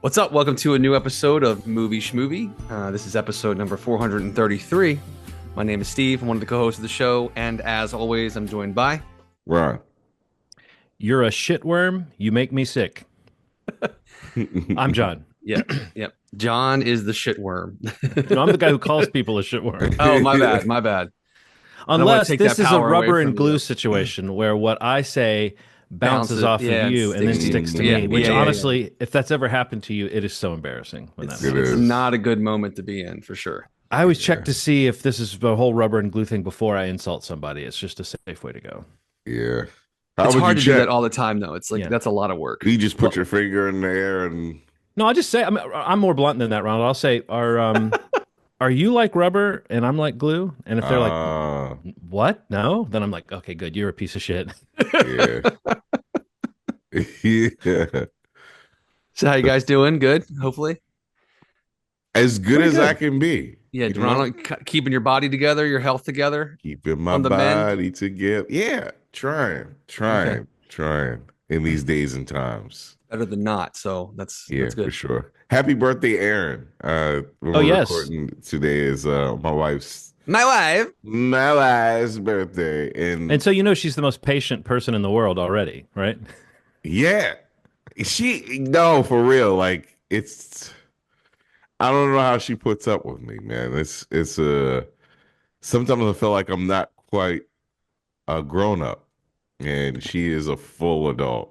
What's up? Welcome to a new episode of Movie Schmovie. This is episode number 433. My name is Steve. I'm one of the co-hosts of the show, and as always, I'm joined by Right. You're a shitworm. You make me sick. I'm John. yeah, yeah. John is the shitworm. No, I'm the guy who calls people a shitworm. Oh, my bad, my bad. I don't want to Unless take this that is a power away rubber from and glue you. situation where what I say bounces Bounces, off yeah, of and you and then sticks to you. sticks to Yeah, me, which yeah, yeah, honestly, if that's ever happened to you, it is so embarrassing when that It's, It happens. it's is. not a good moment to be in, for sure. I always Yeah. check to see if this is the whole rubber and glue thing before I insult somebody. It's just a safe way to go. Yeah. How It's would hard you to do check? that all the time, though. It's like Yeah. that's a lot of work. You just put Well- your finger in the air and No, I just say I'm more blunt than that, Ronald. I'll say, are you like rubber and I'm like glue? And if they're like, uh what? No, then I'm like, okay, good. You're a piece of shit. yeah. Yeah. So, how you guys doing? Good, hopefully. As good Pretty as I good. can be. Yeah, You know? Ronald, keeping your body together, your health together. Keeping my on the mend. body together. Yeah. Trying in these days and times. Better than not. So that's Yeah, for good. sure. Happy birthday, Aaron. When Oh, we're yes. recording today is my wife's My wife. birthday. And so you know she's the most patient person in the world already, right? Yeah. No, for real. Like I don't know how she puts up with me, man. It's sometimes I feel like I'm not quite a grown up, and she is a full adult,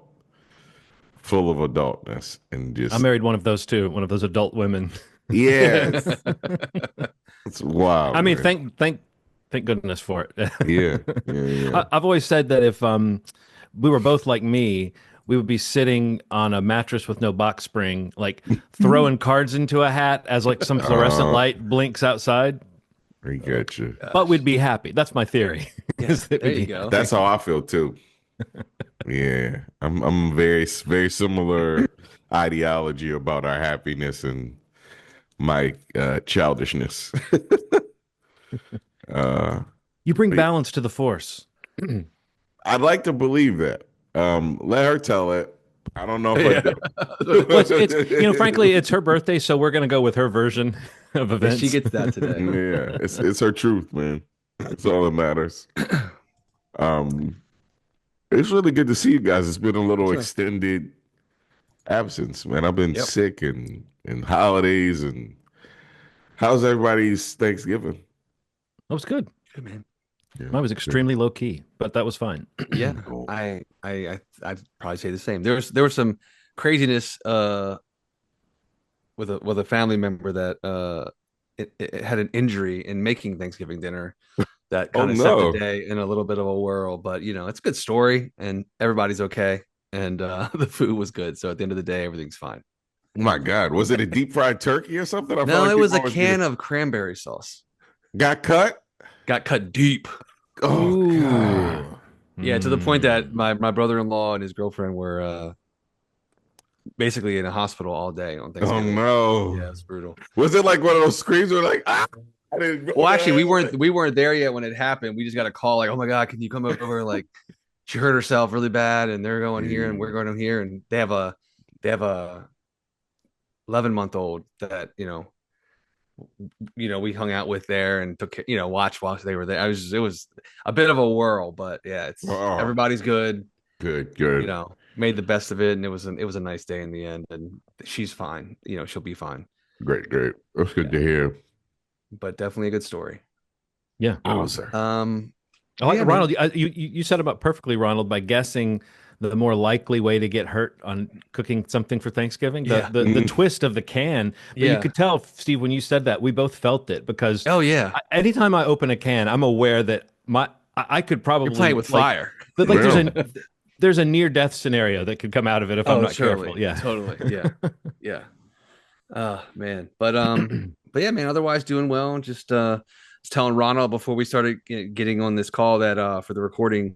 full of adultness, and I just married one of those too, one of those adult women. yeah, it's wild. I mean, man. thank goodness for it. Yeah, yeah. I've always said that if we were both like me, we would be sitting on a mattress with no box spring, like throwing cards into a hat as like some fluorescent light blinks outside, I get you. but we'd be happy. That's my theory. is that There we'd you be- go. That's how I feel too. Yeah, I'm very similar ideology about our happiness and my childishness. uh, You bring balance to the force. I'd like to believe that. Let her tell it. I don't know if I do. Well, it's frankly, it's her birthday, so we're gonna go with her version of events. She gets that today. Yeah, it's her truth, man. That's all that matters. Um, it's really good to see you guys. It's been a little Sure. extended absence, man. I've been Yep. sick and holidays and how's everybody's Thanksgiving? That was good. Good, man. Yeah. Mine was extremely low key, but that was fine. Yeah, Cool. I'd probably say the same. There was some craziness with a family member that it had an injury in making Thanksgiving dinner that Oh, kind of set no. the day in a little bit of a whirl. But it's a good story and everybody's okay. And the food was good. So at the end of the day, everything's fine. Oh my God, was it a deep fried turkey or something? I felt No, like it was a people always can get of cranberry sauce. got cut. Got cut deep. Oh God. Yeah, to the point that my brother-in-law and his girlfriend were basically in a hospital all day on Oh Thanksgiving. no. Yeah, it's brutal. Was it like one of those screams where like I didn't go Well, actually, there? we weren't there yet when it happened. We just got a call like, "Oh my God, can you come over?" Like, she hurt herself really bad, and they're going here, and we're going here, and they have a 11-month-old that we hung out with there and took watched while they were there. It was a bit of a whirl, but yeah, it's Oh. everybody's good. Good. Made the best of it, and it was a nice day in the end, and she's fine. She'll be fine. Great. That's good to hear. But definitely a good story. Yeah. Awesome. Yeah, Ronald, you set him up perfectly, Ronald, by guessing the more likely way to get hurt on cooking something for Thanksgiving. The twist of the can. But you could tell, Steve, when you said that, we both felt it because Oh yeah, anytime I open a can, I'm aware that I could probably you're playing with fire. But like there's a near death scenario that could come out of it if I'm not totally, careful. Yeah. totally. Yeah, yeah. Man, but yeah, man. Otherwise, doing well. Just was telling Ronald before we started getting on this call that for the recording,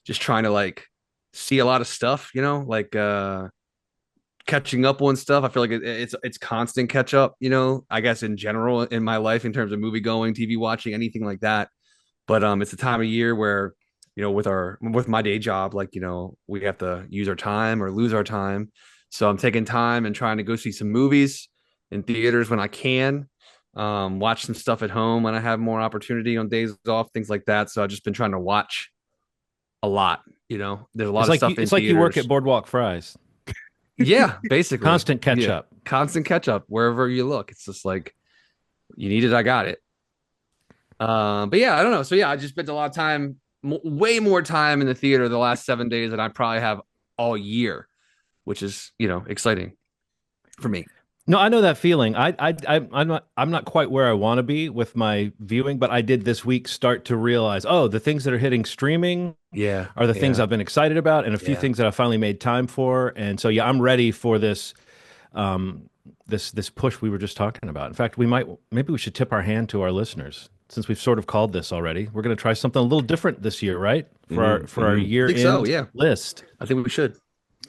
just trying to like see a lot of stuff. Like catching up on stuff. I feel like it's constant catch up. I guess in general in my life in terms of movie going, TV watching, anything like that. But it's a time of year where with my day job, like we have to use our time or lose our time. So I'm taking time and trying to go see some movies in theaters when I can. Watch some stuff at home when I have more opportunity on days off, things like that. So I've just been trying to watch a lot. There's a lot of stuff in it's like you work at theaters. Boardwalk Fries. Yeah, basically. Constant catch Yeah, up. constant catch up wherever you look. It's just like you need it, I got it. But yeah, I don't know. So yeah, I just spent a lot of time, way more time in the theater the last 7 days than I probably have all year, which is exciting for me. No, I know that feeling. I'm not quite where I want to be with my viewing, but I did this week start to realize, oh, the things that are hitting streaming Yeah, are the things yeah, I've been excited about, and a few yeah. things that I finally made time for. And so, yeah, I'm ready for this, this push we were just talking about. In fact, maybe we should tip our hand to our listeners since we've sort of called this already. We're going to try something a little different this year, right? For our year I think so, end yeah. list. I think we should.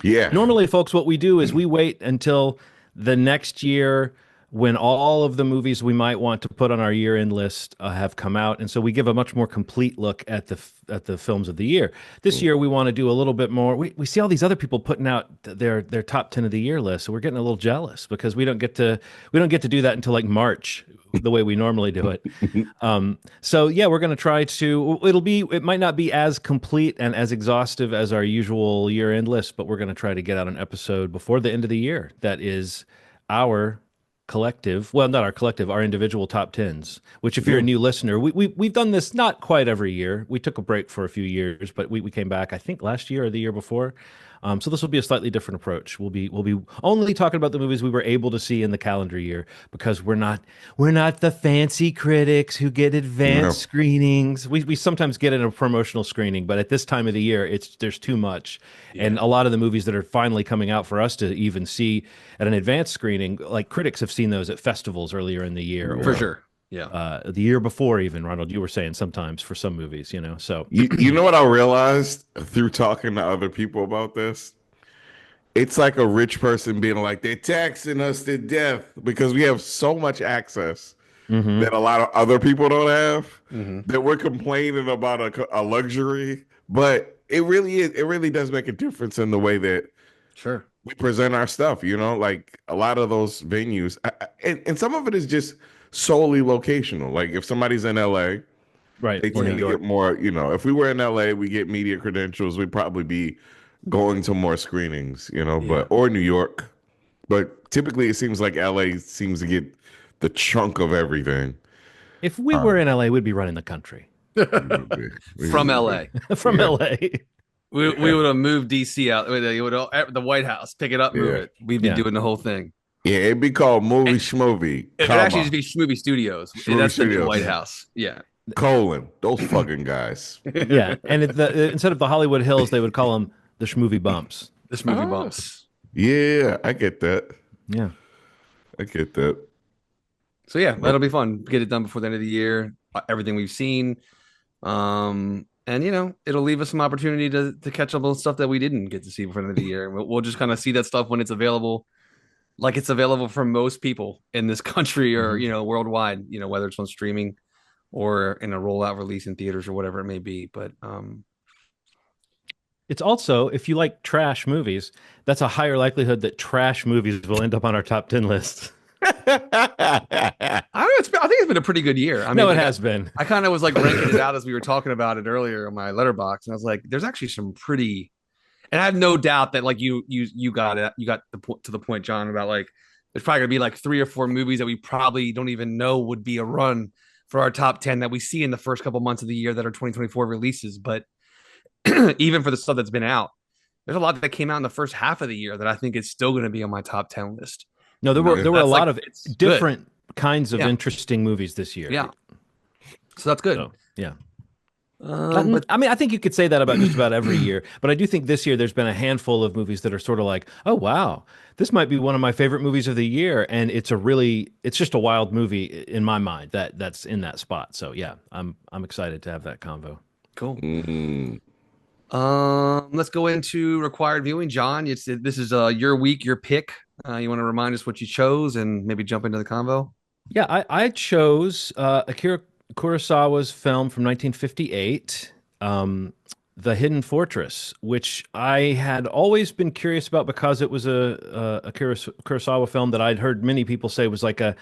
Yeah. Normally, folks, what we do is we wait until the next year when all of the movies we might want to put on our year-end list have come out, and so we give a much more complete look at the films of the year. This year, we want to do a little bit more. We see all these other people putting out their top 10 of the year list, so we're getting a little jealous because we don't get to do that until like March, the way we normally do it. So yeah, we're going to try to. It might not be as complete and as exhaustive as our usual year-end list, but we're going to try to get out an episode before the end of the year that is our collective, well, not our collective, our individual top tens, which if you're a new listener, we've done this not quite every year. We took a break for a few years, but we came back, I think last year or the year before. So this will be a slightly different approach. We'll be only talking about the movies we were able to see in the calendar year because we're not the fancy critics who get advanced screenings. We sometimes get in a promotional screening, but at this time of the year, there's too much. Yeah. And a lot of the movies that are finally coming out for us to even see at an advanced screening, like critics have seen those at festivals earlier in the year. For sure. Yeah. The year before even, Ronald, you were saying sometimes for some movies, so. You know what I realized through talking to other people about this? It's like a rich person being like, they're taxing us to death because we have so much access that a lot of other people don't have, that we're complaining about a luxury. But it really does make a difference in the way that we present our stuff, like a lot of those venues. And some of it is just solely locational. Like if somebody's in LA, right, they tend to get more, if we were in LA, we get media credentials, we'd probably be going to more screenings, or New York. But typically it seems like LA seems to get the chunk of everything. If we were in LA, we'd be running the country. From LA. From LA. We would have moved DC out. The White House, pick it up, move it. We'd be doing the whole thing. Yeah, it'd be called Schmovie. It'd actually just be Schmovie Studios. That's the White House. Yeah. Those fucking guys. Yeah, and instead of the Hollywood Hills, they would call them the Schmovie Bumps. The Schmovie Bumps. Yeah, I get that. Yeah, I get that. So yeah, that'll be fun. Get it done before the end of the year. Everything we've seen, and it'll leave us some opportunity to catch up on stuff that we didn't get to see before the end of the year. We'll just kind of see that stuff when it's available. Like it's available for most people in this country or, worldwide, whether it's on streaming or in a rollout release in theaters or whatever it may be. But it's also, if you like trash movies, that's a higher likelihood that trash movies will end up on our top 10 list. I think it's been a pretty good year. I mean, it has been. I kind of was like ranking it out as we were talking about it earlier on my letterbox. And I was like, there's actually some pretty... And I have no doubt that like you got it. You got to the point, John, about like there's probably gonna be like 3 or 4 movies that we probably don't even know would be a run for our top 10 that we see in the first couple months of the year that are 2024 releases. But even for the stuff that's been out, there's a lot that came out in the first half of the year that I think is still going to be on my top 10 list. No, there were a lot of different kinds of interesting movies this year. Yeah, so that's good. So, yeah. But I mean, I think you could say that about just about every year, but I do think this year there's been a handful of movies that are sort of like, oh wow, this might be one of my favorite movies of the year, and it's just a wild movie in my mind that's in that spot. So yeah, I'm excited to have that convo. Cool. Let's go into required viewing. John, this is your week, your pick. You want to remind us what you chose and maybe jump into the convo? Yeah, I chose Akira Kurosawa's film from 1958. The Hidden Fortress, which I had always been curious about because it was a Kurosawa film that I'd heard many people say was a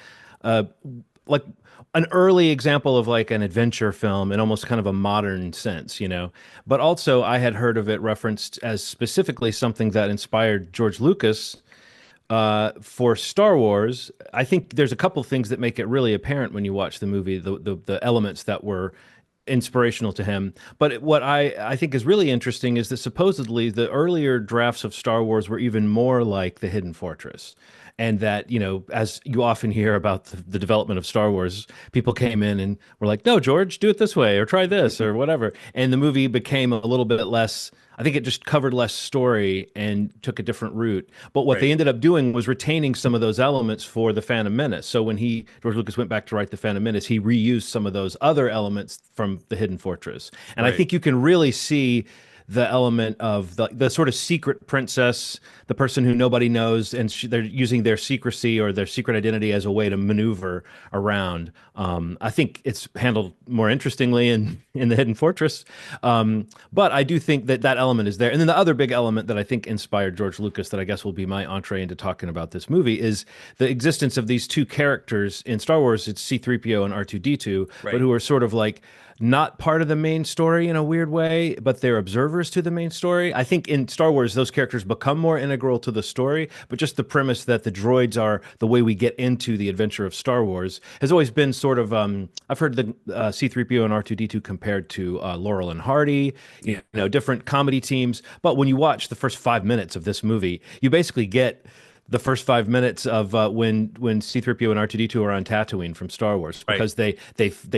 like an early example of like an adventure film in almost kind of a modern sense, you know. But also I had heard of it referenced as specifically something that inspired George Lucas for Star Wars. I think there's a couple things that make it really apparent when you watch the movie, the elements that were inspirational to him. But what I think is really interesting is that supposedly the earlier drafts of Star Wars were even more like the Hidden Fortress. And that, you know, as you often hear about the development of Star Wars, people came in and were like, no, George, do it this way or try this or whatever. And the movie became a little bit less, I think it just covered less story and took a different route. But what they ended up doing was retaining some of those elements for the Phantom Menace. So when George Lucas went back to write the Phantom Menace, he reused some of those other elements from the Hidden Fortress. And I think you can really see the element of the sort of secret princess, the person who nobody knows, and they're using their secrecy or their secret identity as a way to maneuver around. I think it's handled more interestingly in the Hidden Fortress, but I do think that that element is there. And then the other big element that I think inspired George Lucas, that I guess will be my entree into talking about this movie, is the existence of these two characters in Star Wars. It's C-3PO and R2-D2, but who are sort of like not part of the main story in a weird way, but they're observers to the main story. I think in Star Wars, those characters become more integral to the story, but just the premise that the droids are the way we get into the adventure of Star Wars has always been sort of, I've heard the C-3PO and R2-D2 compared to Laurel and Hardy, you know, different comedy teams. But when you watch the first 5 minutes of this movie, you basically get the first 5 minutes of when C-3PO and R2-D2 are on Tatooine from Star Wars, because they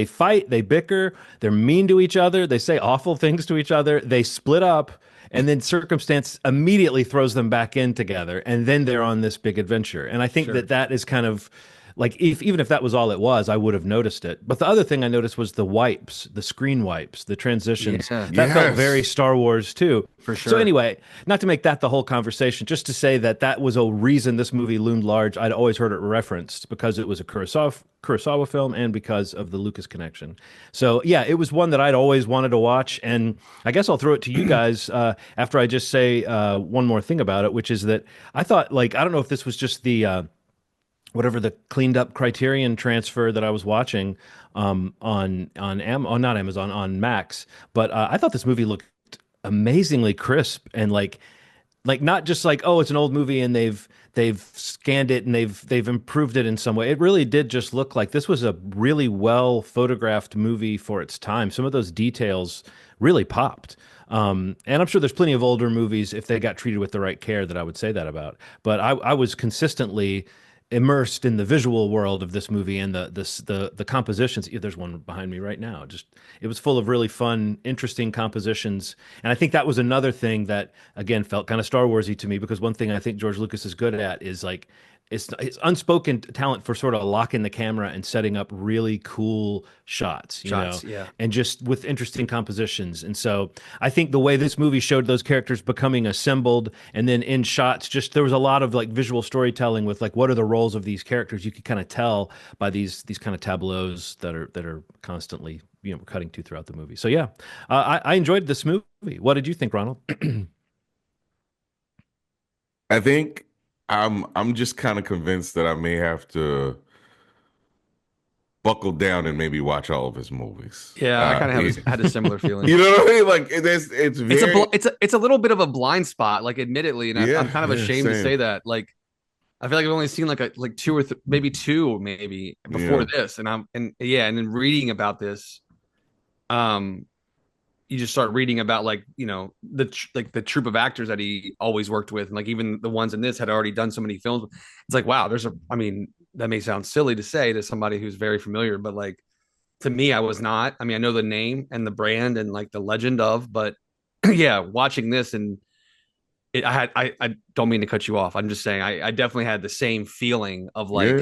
fight, they bicker, they're mean to each other, they say awful things to each other, they split up, and then circumstance immediately throws them back in together, and then they're on this big adventure. And I think that is kind of like, even if that was all it was, I would have noticed it. But the other thing I noticed was the wipes, the screen wipes, the transitions. Yeah. That felt very Star Wars too. For sure. So anyway, not to make that the whole conversation, just to say that that was a reason this movie loomed large. I'd always heard it referenced because it was a Kurosawa film and because of the Lucas connection. So yeah, it was one that I'd always wanted to watch. And I guess I'll throw it to you guys after I just say one more thing about it, which is that I thought, like, I don't know if this was just the whatever the cleaned up Criterion transfer that I was watching not Amazon, on Max, but I thought this movie looked amazingly crisp and like not just like, oh, it's an old movie and they've scanned it and they've improved it in some way. It really did just look like this was a really well photographed movie for its time. Some of those details really popped. And I'm sure there's plenty of older movies, if they got treated with the right care, that I would say that about. But I was consistently immersed in the visual world of this movie and the compositions. There's one behind me right now. Just, it was full of really fun, interesting compositions. And I think that was another thing that, again, felt kind of Star Warsy to me, because one thing I think George Lucas is good at is like it's unspoken talent for sort of locking the camera and setting up really cool shots, you know, and just with interesting compositions. And so I think the way this movie showed those characters becoming assembled, and then in shots, just there was a lot of like visual storytelling with like, what are the roles of these characters? You could kind of tell by these kind of tableaus that are constantly, you know, cutting to throughout the movie. So yeah, I enjoyed this movie. What did you think, Ronald? I think I'm just kind of convinced that I may have to buckle down and maybe watch all of his movies. Yeah, I kind of had a similar feeling. You know what I mean? Like it's a little bit of a blind spot, like, admittedly, and I'm kind of ashamed to say that. Like, I feel like I've only seen like maybe two before this, and and then reading about this, you just start reading about, like, you know, the troupe of actors that he always worked with, and like even the ones in this had already done so many films. It's like, wow, I mean, that may sound silly to say to somebody who's very familiar, but like, to me, I was not. I mean, I know the name and the brand and like the legend of, but yeah, watching this, and I don't mean to cut you off. I'm just saying I definitely had the same feeling of like,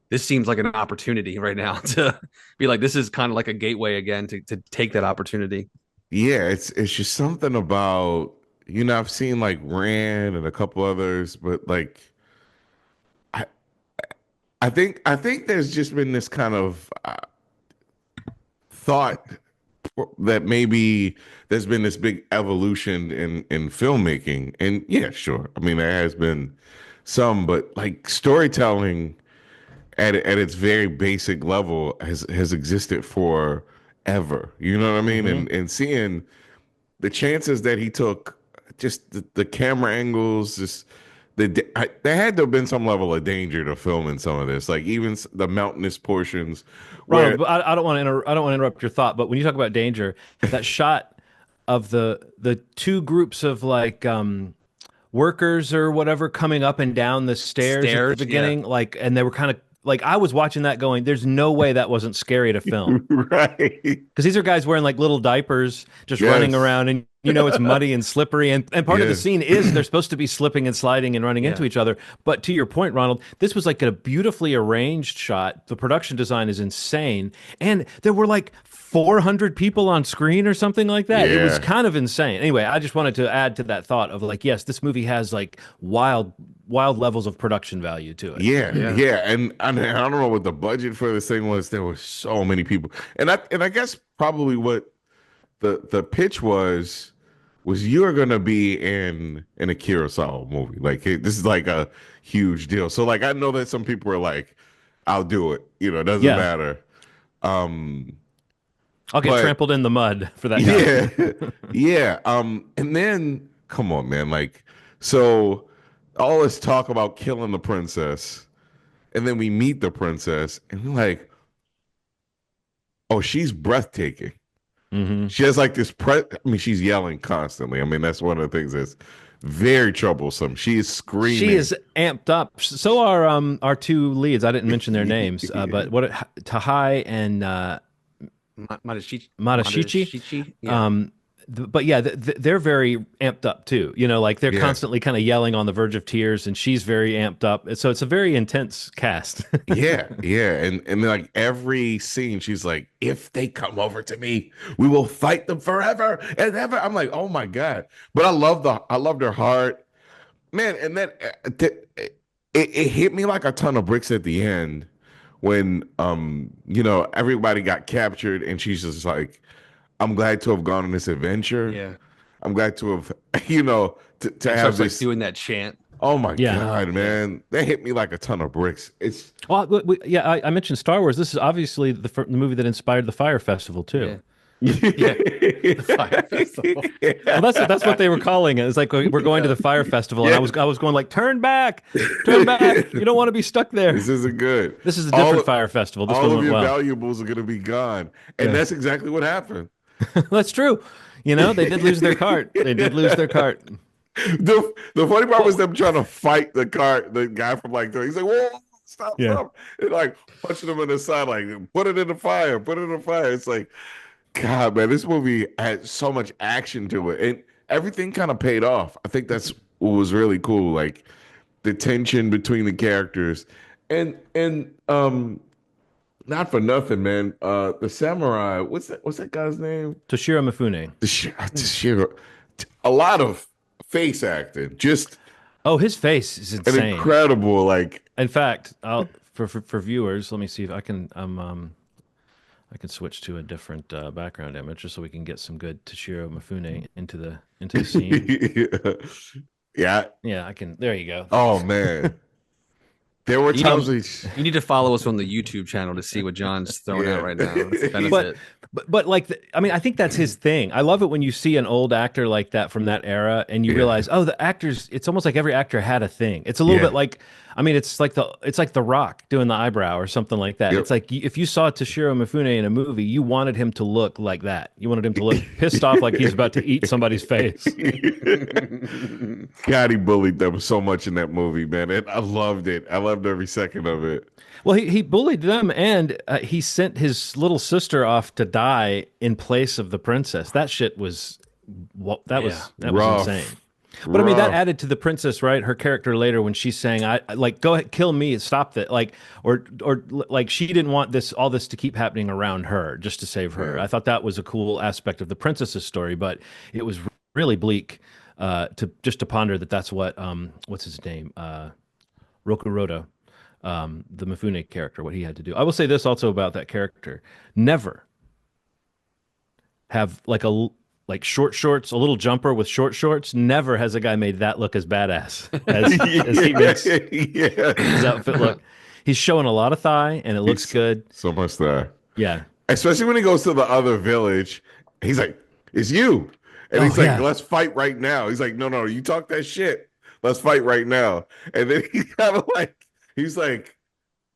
this seems like an opportunity right now to be like, this is kind of like a gateway again to take that opportunity. Yeah, it's just something about, you know, I've seen like Rand and a couple others, but like I think there's just been this kind of thought that maybe there's been this big evolution in filmmaking, and yeah, sure. I mean, there has been some, but like storytelling at its very basic level has existed forever. You know what I mean? Mm-hmm. And seeing the chances that he took, just the camera angles, just there had to have been some level of danger to filming some of this, like even the mountainous portions where Ronald, but I don't want to I don't want to interrupt your thought, but when you talk about danger, that shot of the two groups of like workers or whatever coming up and down the stairs at the Stairs, yeah. beginning, like, and they were kind of like, I was watching that going, there's no way that wasn't scary to film. right, Because these are guys wearing like little diapers, just running yes, around, and it's muddy and slippery. And part of the yes, scene is they're supposed to be slipping and sliding and running into Yeah. each other. But to your point, Ronald, this was like a beautifully arranged shot. The production design is insane. And there were like 400 people on screen or something like that. It was yeah. kind of insane. Anyway, I just wanted to add to that thought of like, yes, this movie has like wild levels of production value to it. Yeah, Yeah. yeah, and I don't know what the budget for this thing was. There were so many people, and I guess probably what the pitch was you're gonna be in a Kurosawa movie. Like this is like a huge deal. So like I know that some people are like, I'll do it. It doesn't Yeah. matter. Um, I'll get but trampled in the mud for that guy. yeah, yeah. And then come on, man. Like so, all this talk about killing the princess. And then we meet the princess, and we're like, oh, she's breathtaking. Hmm. She has like I mean, she's yelling constantly. I mean, that's one of the things that's very troublesome. She is She screaming. is amped up. So are our two leads. I didn't mention their names, but Tahai and Madashichi. Madashichi. Yeah. But yeah, they're very amped up too. Like they're Yeah. constantly kind of yelling on the verge of tears, and she's very amped up. So it's a very intense cast. Yeah, yeah. And like every scene, she's like, if they come over to me, we will fight them forever and ever. I'm like, oh my God. But I loved her heart. Man, and then it hit me like a ton of bricks at the end when everybody got captured and she's just like, I'm glad to have gone on this adventure. Yeah. I'm glad to have to have Starts like this. doing that chant. Oh my Yeah. God, man. That hit me like a ton of bricks. It's Well, I mentioned Star Wars. This is obviously the movie that inspired the Fire Festival too. Yeah. The Fire Festival. Well, that's what they were calling it. It's like we're going to the Fire Festival, and Yeah. I was going like, turn back. You don't want to be stuck there. This isn't good. This is a different Fire Festival. This All one of went your well. valuables are gonna be gone. And that's exactly what happened. That's true. They did lose their cart. They did lose their cart. The funny part was them trying to fight the guy from like he's like, whoa, stop, Yeah. stop. And like punching him in the side, like, put it in the fire, put it in the fire. It's like, God, man, this movie had so much action to it. And everything kind of paid off. I think that's what was really cool. Like the tension between the characters. And not for nothing, man. The samurai, what's that guy's name? Toshiro Mifune. The a lot of face acting. Just Oh, his face is an insane. incredible, like, In fact, for viewers, let me see if I can I can switch to a different background image just so we can get some good Toshiro Mifune into the scene. yeah. Yeah, I can. There you go. Oh man, there were You times need, you need to follow us on the YouTube channel to see what John's throwing out right now. That's the benefit. But like, I mean, I think that's his thing. I love it when you see an old actor like that from that era, and you realize, oh, the actors. It's almost like every actor had a thing. It's a little bit like, I mean, it's like the Rock doing the eyebrow or something like that. Yep. It's like if you saw Toshiro Mifune in a movie, you wanted him to look like that. You wanted him to look pissed off, like he's about to eat somebody's face. God, he bullied them so much in that movie, man. And I loved it. I loved every second of it. Well, he bullied them, and he sent his little sister off to die in place of the princess. That shit was that was Rough. insane. But I mean, that Rough. added to the princess, right? Her character later when she's saying, "I like go ahead, kill me, stop that," like or like she didn't want all this to keep happening around her just to save her. I thought that was a cool aspect of the princess's story, but it was really bleak to ponder that that's what what's his name Rokuroda. The Mifune character, what he had to do. I will say this also about that character. Never have like short shorts, a little jumper with short shorts. Never has a guy made that look as badass as he makes his outfit look. He's showing a lot of thigh, and it looks good. So much there. Yeah. Especially when he goes to the other village. He's like, it's you. And he's like, let's fight right now. He's like, no, you talk that shit. Let's fight right now. And then he's like,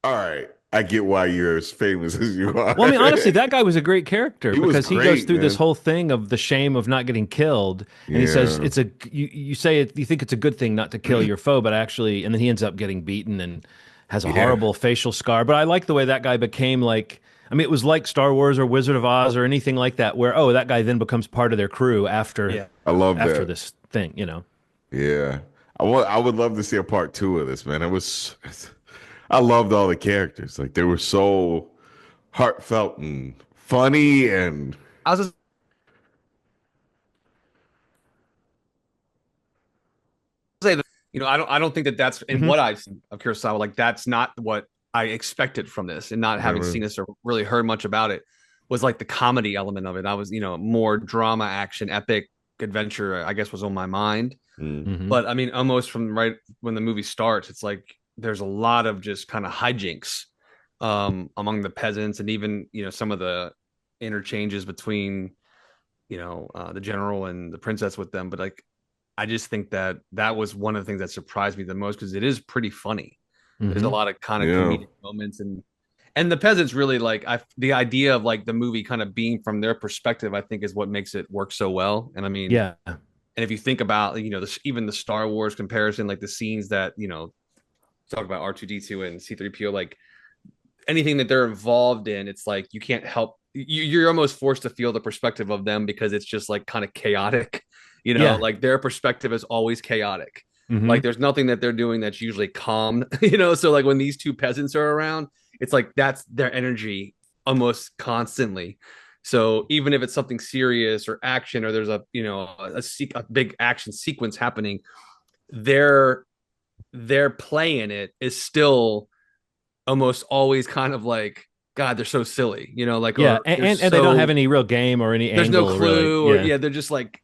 all right, I get why you're as famous as you are. Well, I mean, honestly, that guy was a great character because he goes through man. this whole thing of the shame of not getting killed. And he says, you say it, you think it's a good thing not to kill your foe, but actually, and then he ends up getting beaten and has a horrible facial scar. But I like the way that guy became like, I mean, it was like Star Wars or Wizard of Oz or anything like that, where, that guy then becomes part of their crew after, I love after that. this thing, you know? Yeah. I would love to see a part 2 of this, man. I loved all the characters. Like, they were so heartfelt and funny, and I was just say that, I don't think that that's in what I've seen of Kurosawa. Like, that's not what I expected from this, and not having seen this or really heard much about it was like the comedy element of it. I was, more drama, action, epic adventure, I guess, was on my mind. But I mean, almost from right when the movie starts, it's like there's a lot of just kind of hijinks among the peasants, and even some of the interchanges between the general and the princess with them. But like, I just think that was one of the things that surprised me the most, because it is pretty funny. There's a lot of kind of comedic moments, and the peasants really like the idea of like the movie kind of being from their perspective, I think, is what makes it work so well. And I mean, and if you think about even the Star Wars comparison, like the scenes that talk about R2D2 and C3PO, like anything that they're involved in, it's like you can't help, you're almost forced to feel the perspective of them, because it's just like kind of chaotic, like their perspective is always chaotic. Like there's nothing that they're doing that's usually calm, so like when these two peasants are around, it's like that's their energy almost constantly. So even if it's something serious or action, or there's a big action sequence happening, their play in it is still almost always kind of like, God, they're so silly, like, and they don't have any real game or any there's angle, no clue, really. or they're just like,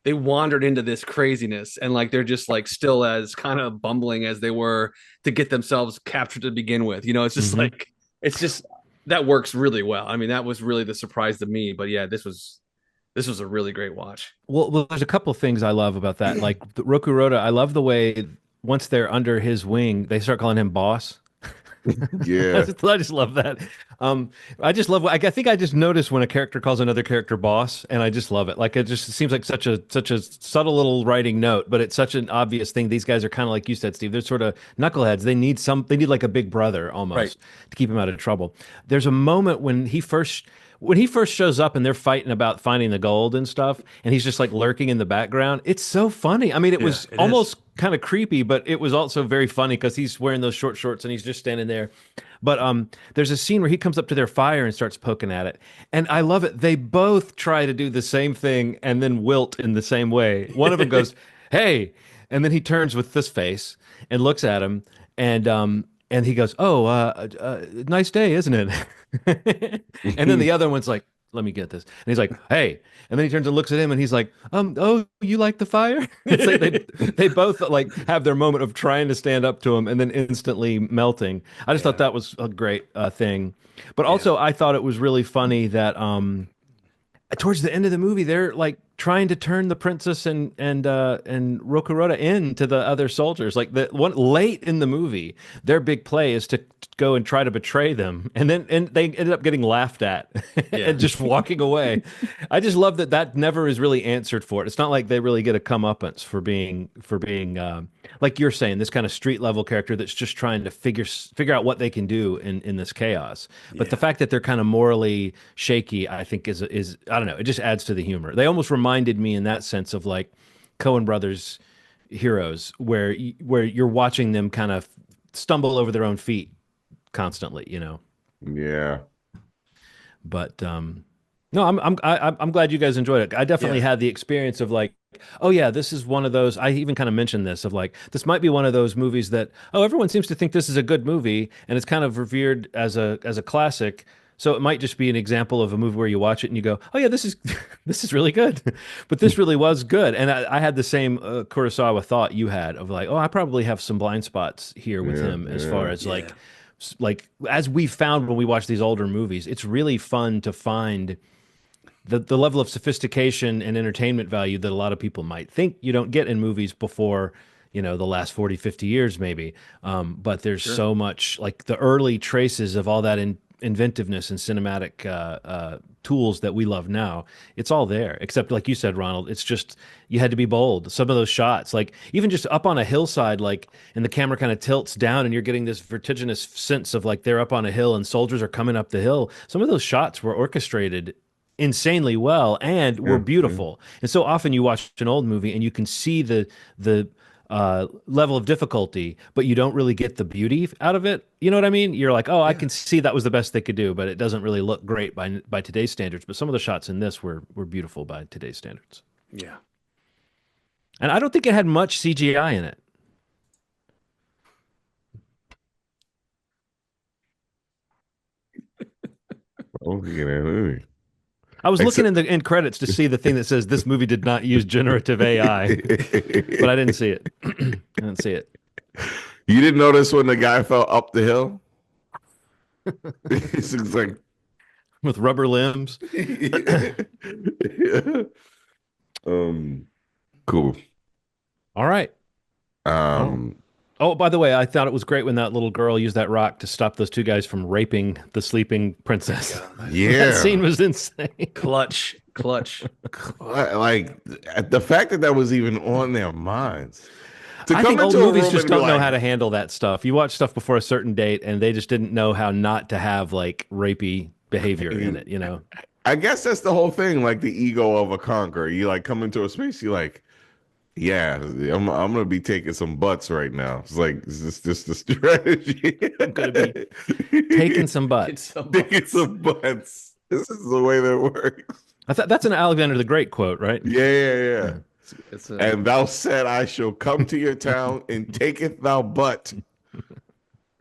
they wandered into this craziness, and like they're just like still as kind of bumbling as they were to get themselves captured to begin with. It's just like, it's just, that works really well. I mean, that was really the surprise to me. But yeah, this was a really great watch. Well, there's a couple of things I love about that. Like Rokuroda, I love the way once they're under his wing, they start calling him boss. Yeah. I just love that. I just love. I think I just noticed when a character calls another character boss, and I just love it. Like, it just seems like such a subtle little writing note, but it's such an obvious thing. These guys are kind of like you said, Steve. They're sort of knuckleheads. They need like a big brother almost to keep him out of trouble. There's a moment when he first shows up and they're fighting about finding the gold and stuff, and he's just like lurking in the background. It's so funny. I mean, it was almost kind of creepy, but it was also very funny because he's wearing those short shorts and he's just standing there. But there's a scene where he comes up to their fire and starts poking at it, and I love it. They both try to do the same thing and then wilt in the same way. One of them goes, "Hey," and then he turns with this face and looks at him, and he goes, "Oh, nice day, isn't it?" And then the other one's like, "Let me get this," and he's like, "Hey," and then he turns and looks at him, and he's like, "Oh, you like the fire?" It's like they both like have their moment of trying to stand up to him and then instantly melting. I just thought that was a great thing, but also I thought it was really funny that towards the end of the movie, they're like trying to turn the princess and Rokuroda into the other soldiers. Like the one late in the movie, their big play is to go and try to betray them, and they ended up getting laughed at and just walking away. I just love that never is really answered for it. It's not like they really get a comeuppance for being like you're saying, this kind of street level character that's just trying to figure out what they can do in this chaos. But the fact that they're kind of morally shaky, I think is I don't know, it just adds to the humor. They almost reminded me in that sense of like Coen Brothers heroes, where you're watching them kind of stumble over their own feet constantly, Yeah. But no, I'm glad you guys enjoyed it. I definitely had the experience of like, oh yeah, this is one of those. I even kind of mentioned this of like, this might be one of those movies that everyone seems to think this is a good movie and it's kind of revered as a classic. So it might just be an example of a movie where you watch it and you go, "Oh yeah, this is this is really good," but this really was good. And I had the same Kurosawa thought you had of like, "Oh, I probably have some blind spots here with him as far as like as we found when we watch these older movies. It's really fun to find the level of sophistication and entertainment value that a lot of people might think you don't get in movies before, the last 40, 50 years maybe. But there's so much like the early traces of all that inventiveness and cinematic tools that we love now. It's all there, except like you said, Ronald, it's just you had to be bold. Some of those shots, like even just up on a hillside, like and the camera kind of tilts down and you're getting this vertiginous sense of like they're up on a hill and soldiers are coming up the hill. Some of those shots were orchestrated insanely well and were beautiful. And so often you watch an old movie and you can see the level of difficulty, but you don't really get the beauty out of it. You know what I mean? You're like, oh, I can see that was the best they could do, but it doesn't really look great by today's standards. But some of the shots in this were beautiful by today's standards. Yeah. And I don't think it had much CGI in it. Oh, yeah. I was looking in the end credits to see the thing that says this movie did not use generative AI, but I didn't see it. I didn't see it. You didn't notice when the guy fell up the hill? It's like with rubber limbs. Cool. All right. Oh, by the way, I thought it was great when that little girl used that rock to stop those two guys from raping the sleeping princess. Yeah. That scene was insane. Clutch. Like the fact that was even on their minds. I think old movies just don't know how to handle that stuff. You watch stuff before a certain date and they just didn't know how not to have like rapey behavior in it, I guess that's the whole thing, like the ego of a conqueror. You like come into a space, you like, yeah, I'm gonna be taking some butts right now. It's like, is this just the strategy? I'm gonna be taking some butts. Taking some butts. This is the way that works. I thought that's an Alexander the Great quote, right? Yeah. And thou said, I shall come to your town and taketh thou butt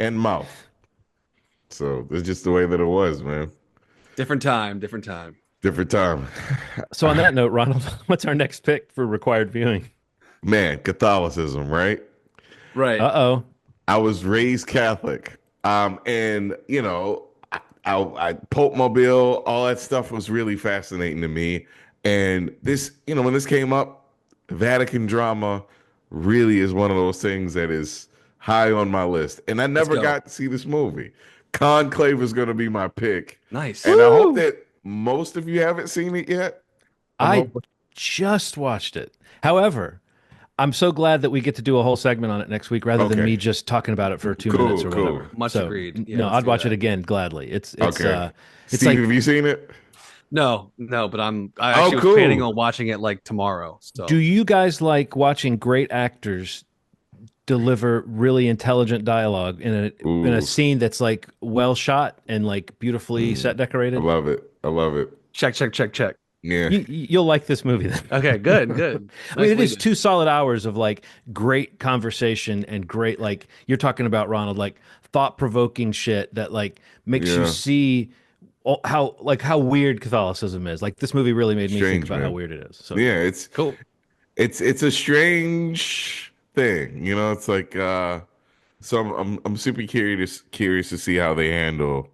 and mouth. So it's just the way that it was, man. Different time. So on that note, Ronald, what's our next pick for required viewing? Man, Catholicism, right? Right. Uh-oh. I was raised Catholic. And I Pope Mobile, all that stuff was really fascinating to me. And this, when this came up, Vatican drama really is one of those things that is high on my list. And I never got to see this movie. Conclave is going to be my pick. Nice. And I hope that most of you haven't seen it yet. I just watched it. However, I'm so glad that we get to do a whole segment on it next week rather than me just talking about it for 2 minutes or whatever. Much agreed. Yeah, I'd watch it again gladly. It's okay. It's Steve, like, have you seen it? No, but I actually was planning on watching it like tomorrow. So do you guys like watching great actors deliver really intelligent dialogue in a scene that's like well shot and like beautifully set decorated? I love it. Check. Yeah. You'll like this movie then. Okay, good. I mean, it is 2 solid hours of like great conversation and great, like you're talking about, Ronald, like thought-provoking shit that like makes you see how weird Catholicism is. Like this movie really made me think about how weird it is. So yeah, it's cool. It's a strange thing, it's like so I'm super curious to see how they handle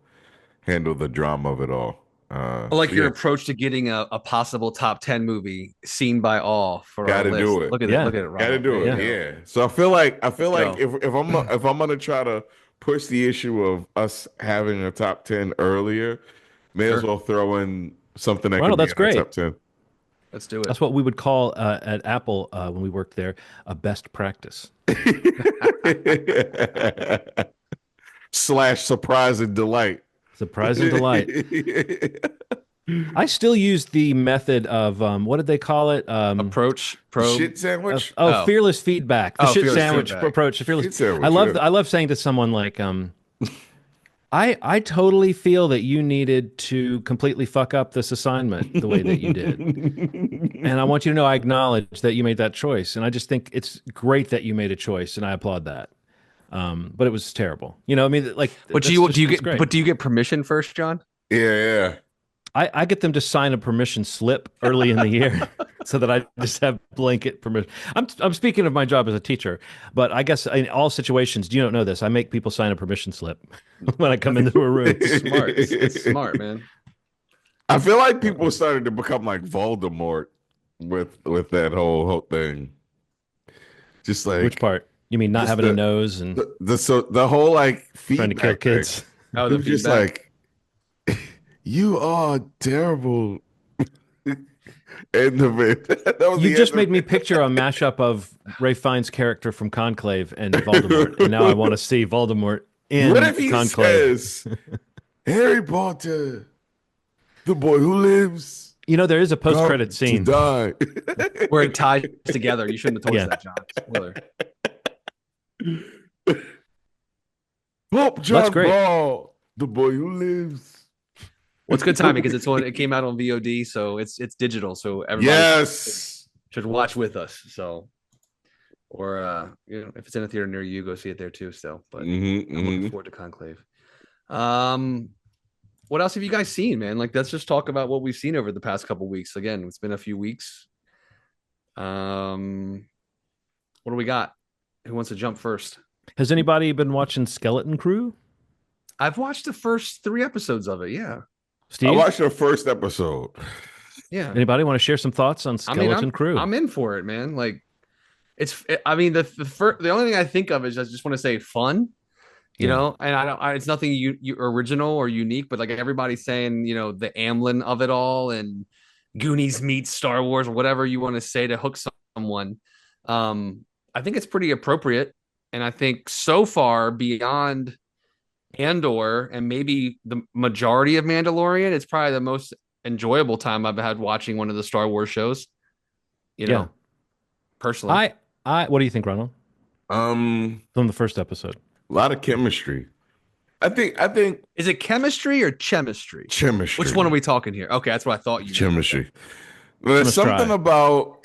the drama of it all. I like your approach to getting a possible top 10 movie seen by all for our list. Do it. Look at it. Look at it. Ronald. Gotta do it. Yeah. So I feel like if I'm gonna try to push the issue of us having a top 10 earlier, may as well throw in something that Ronald, could be that's great. Top 10. Let's do it. That's what we would call at Apple when we worked there a best practice. / surprise and delight. Surprise and delight. I still use the method of what did they call it? Approach, probe, shit sandwich. Fearless feedback. The shit sandwich approach. The fearless. I love saying to someone like, I totally feel that you needed to completely fuck up this assignment the way that you did, and I want you to know I acknowledge that you made that choice, and I just think it's great that you made a choice, and I applaud that. But it was terrible. I mean, like. But do you get permission first, John? Yeah, I get them to sign a permission slip early in the year so that I just have blanket permission. I'm speaking of my job as a teacher, but I guess in all situations, you don't know this. I make people sign a permission slip when I come into a room. It's smart. It's smart, man. I feel like people started to become like Voldemort with that whole thing. Just Which like part? You mean not just having a nose and the whole like trying to kill feedback thing. kids? Oh, It the was just feedback. like you are terrible. End of it. That was You the end just of made me picture a mashup of Ray Fiennes' character from Conclave and Voldemort, and now I want to see Voldemort What in if he Conclave. says, Harry Potter, the boy who lives, You know, there is a post-credit come to scene. die? Where it ties together. You shouldn't have told us Yeah. that, John. Spoiler. Pope That's John great. Paul, the boy who lives. Well, it's good timing because it came out on VOD, so it's digital, so everybody Yes. should watch with us. So, or if it's in a theater near you, go see it there too. Still, but I'm looking forward to Conclave. What else have you guys seen, man? Like, let's just talk about what we've seen over the past couple weeks. Again, it's been a few weeks. What do we got? Who wants to jump first? Has anybody been watching Skeleton Crew? I've watched the first 3 episodes of it. Yeah, Steve? I watched the first episode. yeah. Anybody want to share some thoughts on Skeleton Crew? I'm in for it, man. Like, I mean, the only thing I think of is I just want to say fun. You know, and it's nothing you original or unique, but like everybody's saying, the Amblin of it all and Goonies meets Star Wars or whatever you want to say to hook someone. I think it's pretty appropriate. And I think so far beyond Andor and maybe the majority of Mandalorian, it's probably the most enjoyable time I've had watching one of the Star Wars shows, personally. What do you think, Ronald? Um, From the first episode. a lot of chemistry. I think Is it chemistry or chemistry? chemistry. Which one are we talking here? Okay, that's what I thought you meant. Chemistry. There's something about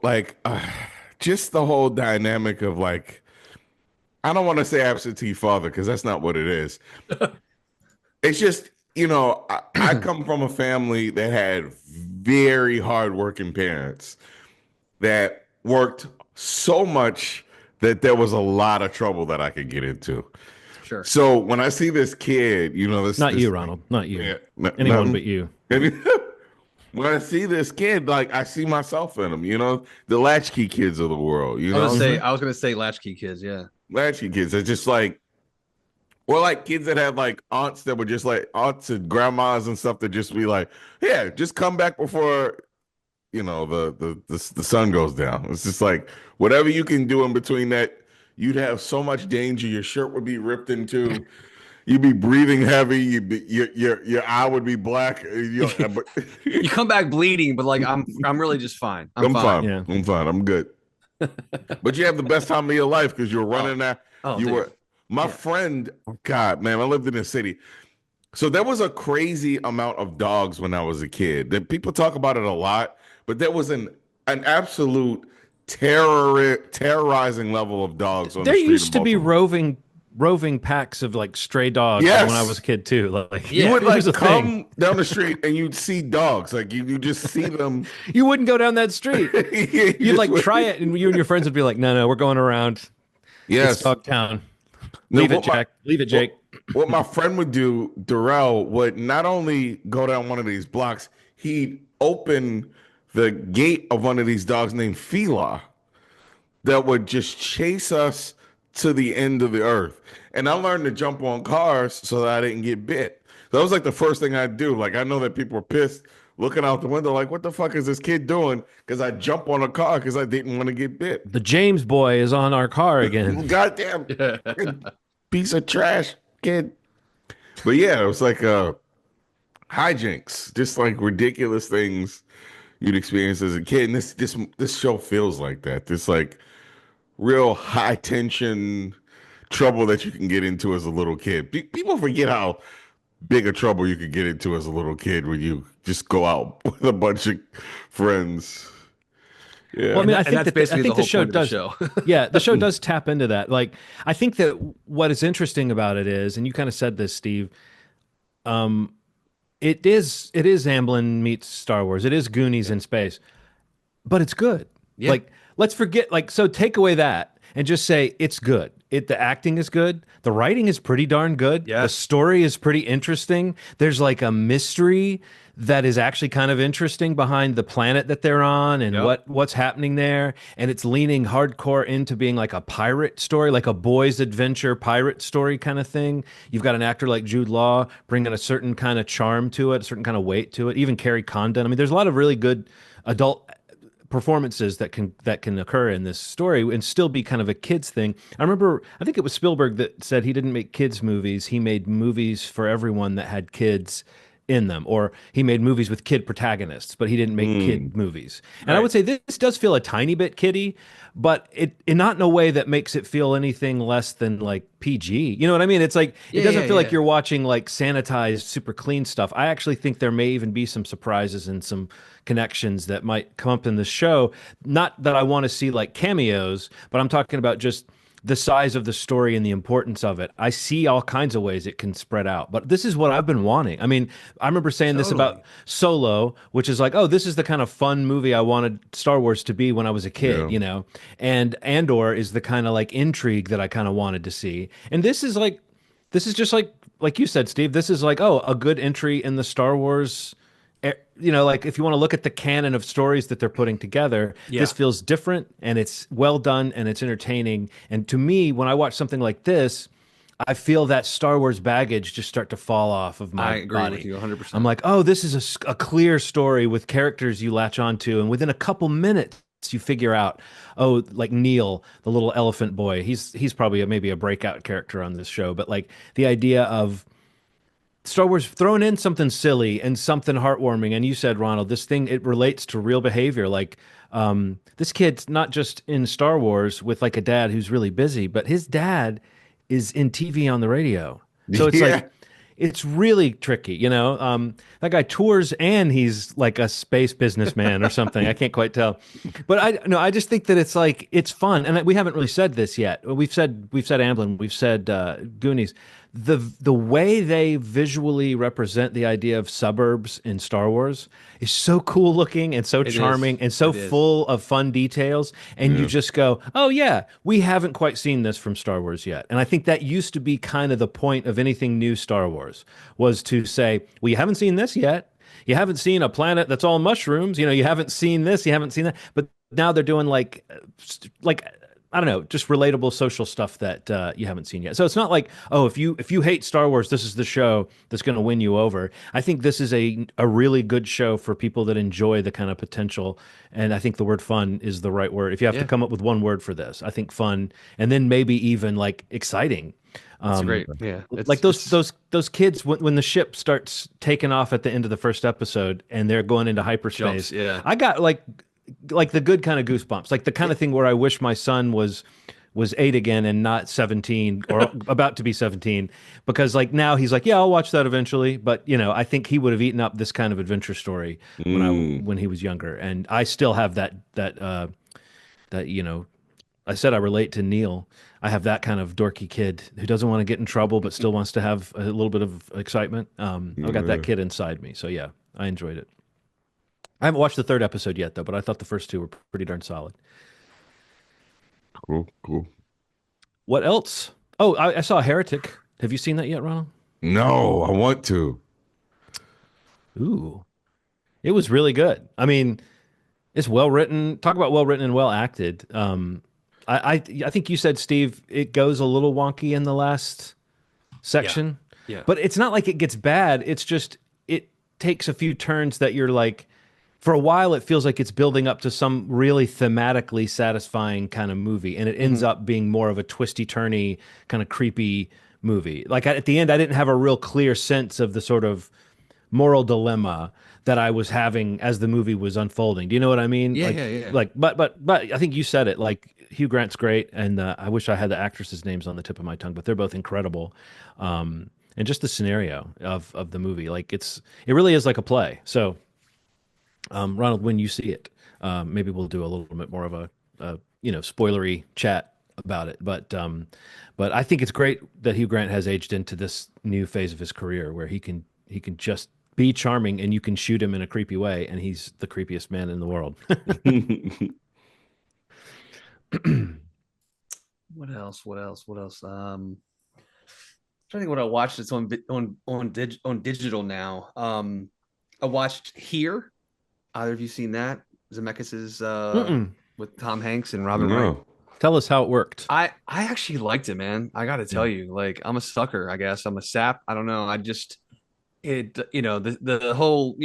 like just the whole dynamic of like I don't want to say absentee father because that's not what it is. It's just I come from a family that had very hardworking parents that worked so much that there was a lot of trouble that I could get into. Sure. So when I see this kid, this Not this, you, Ronald. Not you. Yeah, Anyone but you. When I see this kid, like I see myself in him, the latchkey kids of the world, I was gonna say latchkey kids, yeah. latchkey kids are just like, or like kids that had like aunts that were just like aunts and grandmas and stuff that just be like, yeah, just come back before the sun goes down. It's just like whatever you can do in between that, you'd have so much danger. Your shirt would be ripped into. You'd be breathing heavy. Your eye would be black. You come back bleeding, but like I'm really just fine. I'm fine. Yeah. I'm fine. I'm good. But you have the best time of your life because you're running that. My friend. God, man, I lived in the city, so there was a crazy amount of dogs when I was a kid. That people talk about it a lot, but there was an absolute terrorizing level of dogs on there the street. There used to be roving packs of like stray dogs when I was a kid too. Like you would like come down the street and you'd see dogs. Like you just see them. You wouldn't go down that street. You'd like try it, and you and your friends would be like, "No, we're going around. Yes, it's dog town. Leave it, Jack. Leave it, Jake." What my friend would do, Darrell, would not only go down one of these blocks, he'd open the gate of one of these dogs named Fila that would just chase us to the end of the earth. And I learned to jump on cars so that I didn't get bit. That was like the first thing I'd do. Like I know that people were pissed looking out the window like, what the fuck is this kid doing? Because I jump on a car because I didn't want to get bit. The James boy is on our car again. Goddamn piece of trash kid. But yeah, it was like hijinks, just like ridiculous things you'd experience as a kid. And this show feels like that. This like real high tension trouble that you can get into as a little kid. People forget how big a trouble you could get into as a little kid when you just go out with a bunch of friends. Yeah. Well, I mean, I think that's basically the show does. Yeah, the show does tap into that. Like, I think that what is interesting about it is, and you kind of said this, Steve. it is Amblin meets Star Wars. It is Goonies in space, but it's good. Yeah. Like, let's forget, like, so take away that and just say it's good. The acting is good. The writing is pretty darn good. The Yes. story is pretty interesting. There's like a mystery that is actually kind of interesting behind the planet that they're on and Yep. what's happening there. And it's leaning hardcore into being like a pirate story, like a boy's adventure pirate story kind of thing. You've got an actor like Jude Law bringing a certain kind of charm to it, a certain kind of weight to it. Even Carrie Condon. I mean, there's a lot of really good adult performances that can occur in this story and still be kind of a kids thing. I remember, I think it was Spielberg that said he didn't make kids movies. He made movies for everyone that had kids in them, or he made movies with kid protagonists, but he didn't make kid movies. And I Right. would say this does feel a tiny bit kiddie, but not in a way that makes it feel anything less than like PG. You know what I mean? It's like it Yeah, doesn't yeah, feel like yeah. you're watching like sanitized, super clean stuff. I actually think there may even be some surprises and some connections that might come up in the show. Not that I want to see like cameos, but I'm talking about just the size of the story and the importance of it. I see all kinds of ways it can spread out, but this is what I've been wanting. I mean, I remember saying this Totally. about Solo, which is like, oh, this is the kind of fun movie I wanted Star Wars to be when I was a kid, Yeah. you know? And Andor is the kind of like intrigue that I kind of wanted to see. And this is just like you said, Steve, this is like, oh, a good entry in the Star Wars, like if you want to look at the canon of stories that they're putting together, Yeah. this feels different and it's well done and it's entertaining. And to me, when I watch something like this, I feel that Star Wars baggage just start to fall off of I my agree with body. you I'm 100%. like, oh, this is a clear story with characters you latch onto, and within a couple minutes you figure out, oh, like Neil, the little elephant boy, he's probably maybe a breakout character on this show, but like the idea of Star Wars throwing in something silly and something heartwarming. And you said, Ronald, this thing, it relates to real behavior. Like, this kid's not just in Star Wars with like a dad who's really busy, but his dad is in TV on the radio. So it's Yeah. like, it's really tricky, you know? That guy tours and he's like a space businessman or something. I can't quite tell. But I just think that it's like, it's fun. And we haven't really said this yet. We've said Amblin, we've said Goonies. The way they visually represent the idea of suburbs in Star Wars is so cool looking and so It is. charming and so It is. full of fun details. And you Yeah. just go, oh, yeah, we haven't quite seen this from Star Wars yet. And I think that used to be kind of the point of anything new Star Wars, was to say, well, you haven't seen this yet. You haven't seen a planet that's all mushrooms. You know, you haven't seen this, you haven't seen that. But now they're doing like I don't know, just relatable social stuff that you haven't seen yet. So it's not like, oh, if you hate Star Wars, this is the show that's going to win you over. I think this is a really good show for people that enjoy the kind of potential. And I think the word fun is the right word. If you have to Yeah. come up with one word for this, I think fun, and then maybe even like exciting. It's great. Yeah. Like those kids when the ship starts taking off at the end of the first episode and they're going into hyperspace. Jumps, yeah. I got like the good kind of goosebumps, like the kind of thing where I wish my son was 8 again and not 17 or about to be 17, because like now he's like, yeah, I'll watch that eventually. But I think he would have eaten up this kind of adventure story when he was younger. And I still have that I said I relate to Neil. I have that kind of dorky kid who doesn't want to get in trouble but still wants to have a little bit of excitement. I've got that kid inside me. So yeah, I enjoyed it. I haven't watched the third episode yet though, but I thought the first two were pretty darn solid. Cool. Cool. What else? Oh, I saw Heretic. Have you seen that yet, Ronald? No, I want to. Ooh, it was really good. I mean, it's well written. Talk about well written and well acted. I think you said, Steve, it goes a little wonky in the last section, Yeah. but it's not like it gets bad. It's just it takes a few turns that you're like, for a while it feels like it's building up to some really thematically satisfying kind of movie, and it ends up being more of a twisty turny kind of creepy movie. Like at the end I didn't have a real clear sense of the sort of moral dilemma that I was having as the movie was unfolding. Do you know what I mean? Yeah, like, yeah, yeah. Like, but I think you said it. Like Hugh Grant's great, and I wish I had the actresses' names on the tip of my tongue, but they're both incredible. And just the scenario of the movie, like it really is like a play. So, Ronald, when you see it, maybe we'll do a little bit more of a spoilery chat about it. But I think it's great that Hugh Grant has aged into this new phase of his career where he can He can just be charming, and you can shoot him in a creepy way, and he's the creepiest man in the world. What else? Trying to think what I watched. It's on digital now. I watched Here. Either of you seen that? Zemeckis's with Tom Hanks and Robin Wright. Tell us how it worked. I actually liked it, man. I got to tell you, like, I'm a sucker. I guess I'm a sap. I don't know. The whole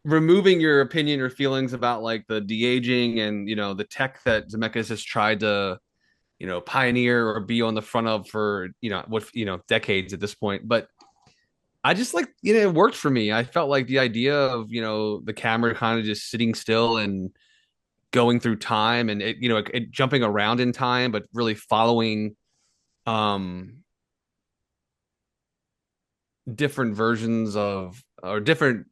removing your opinion or feelings about like the de-aging and the tech that Zemeckis has tried to pioneer or be on the front of for decades at this point. But I just like it worked for me. I felt like the idea of the camera kind of just sitting still and going through time and it jumping around in time, but really following different versions of or different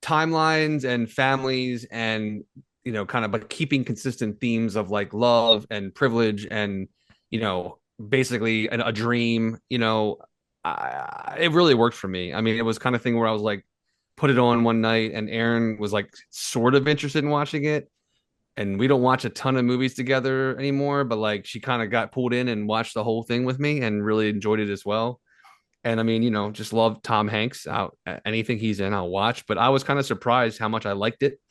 timelines and families and kind of but keeping consistent themes of like love and privilege and basically a dream. It really worked for me. I mean, it was kind of thing where I was like put it on one night and Aaron was like sort of interested in watching it, and we don't watch a ton of movies together anymore, but like she kind of got pulled in and watched the whole thing with me and really enjoyed it as well. And I mean, just love Tom Hanks. Anything he's in, I'll watch. But I was kind of surprised how much I liked it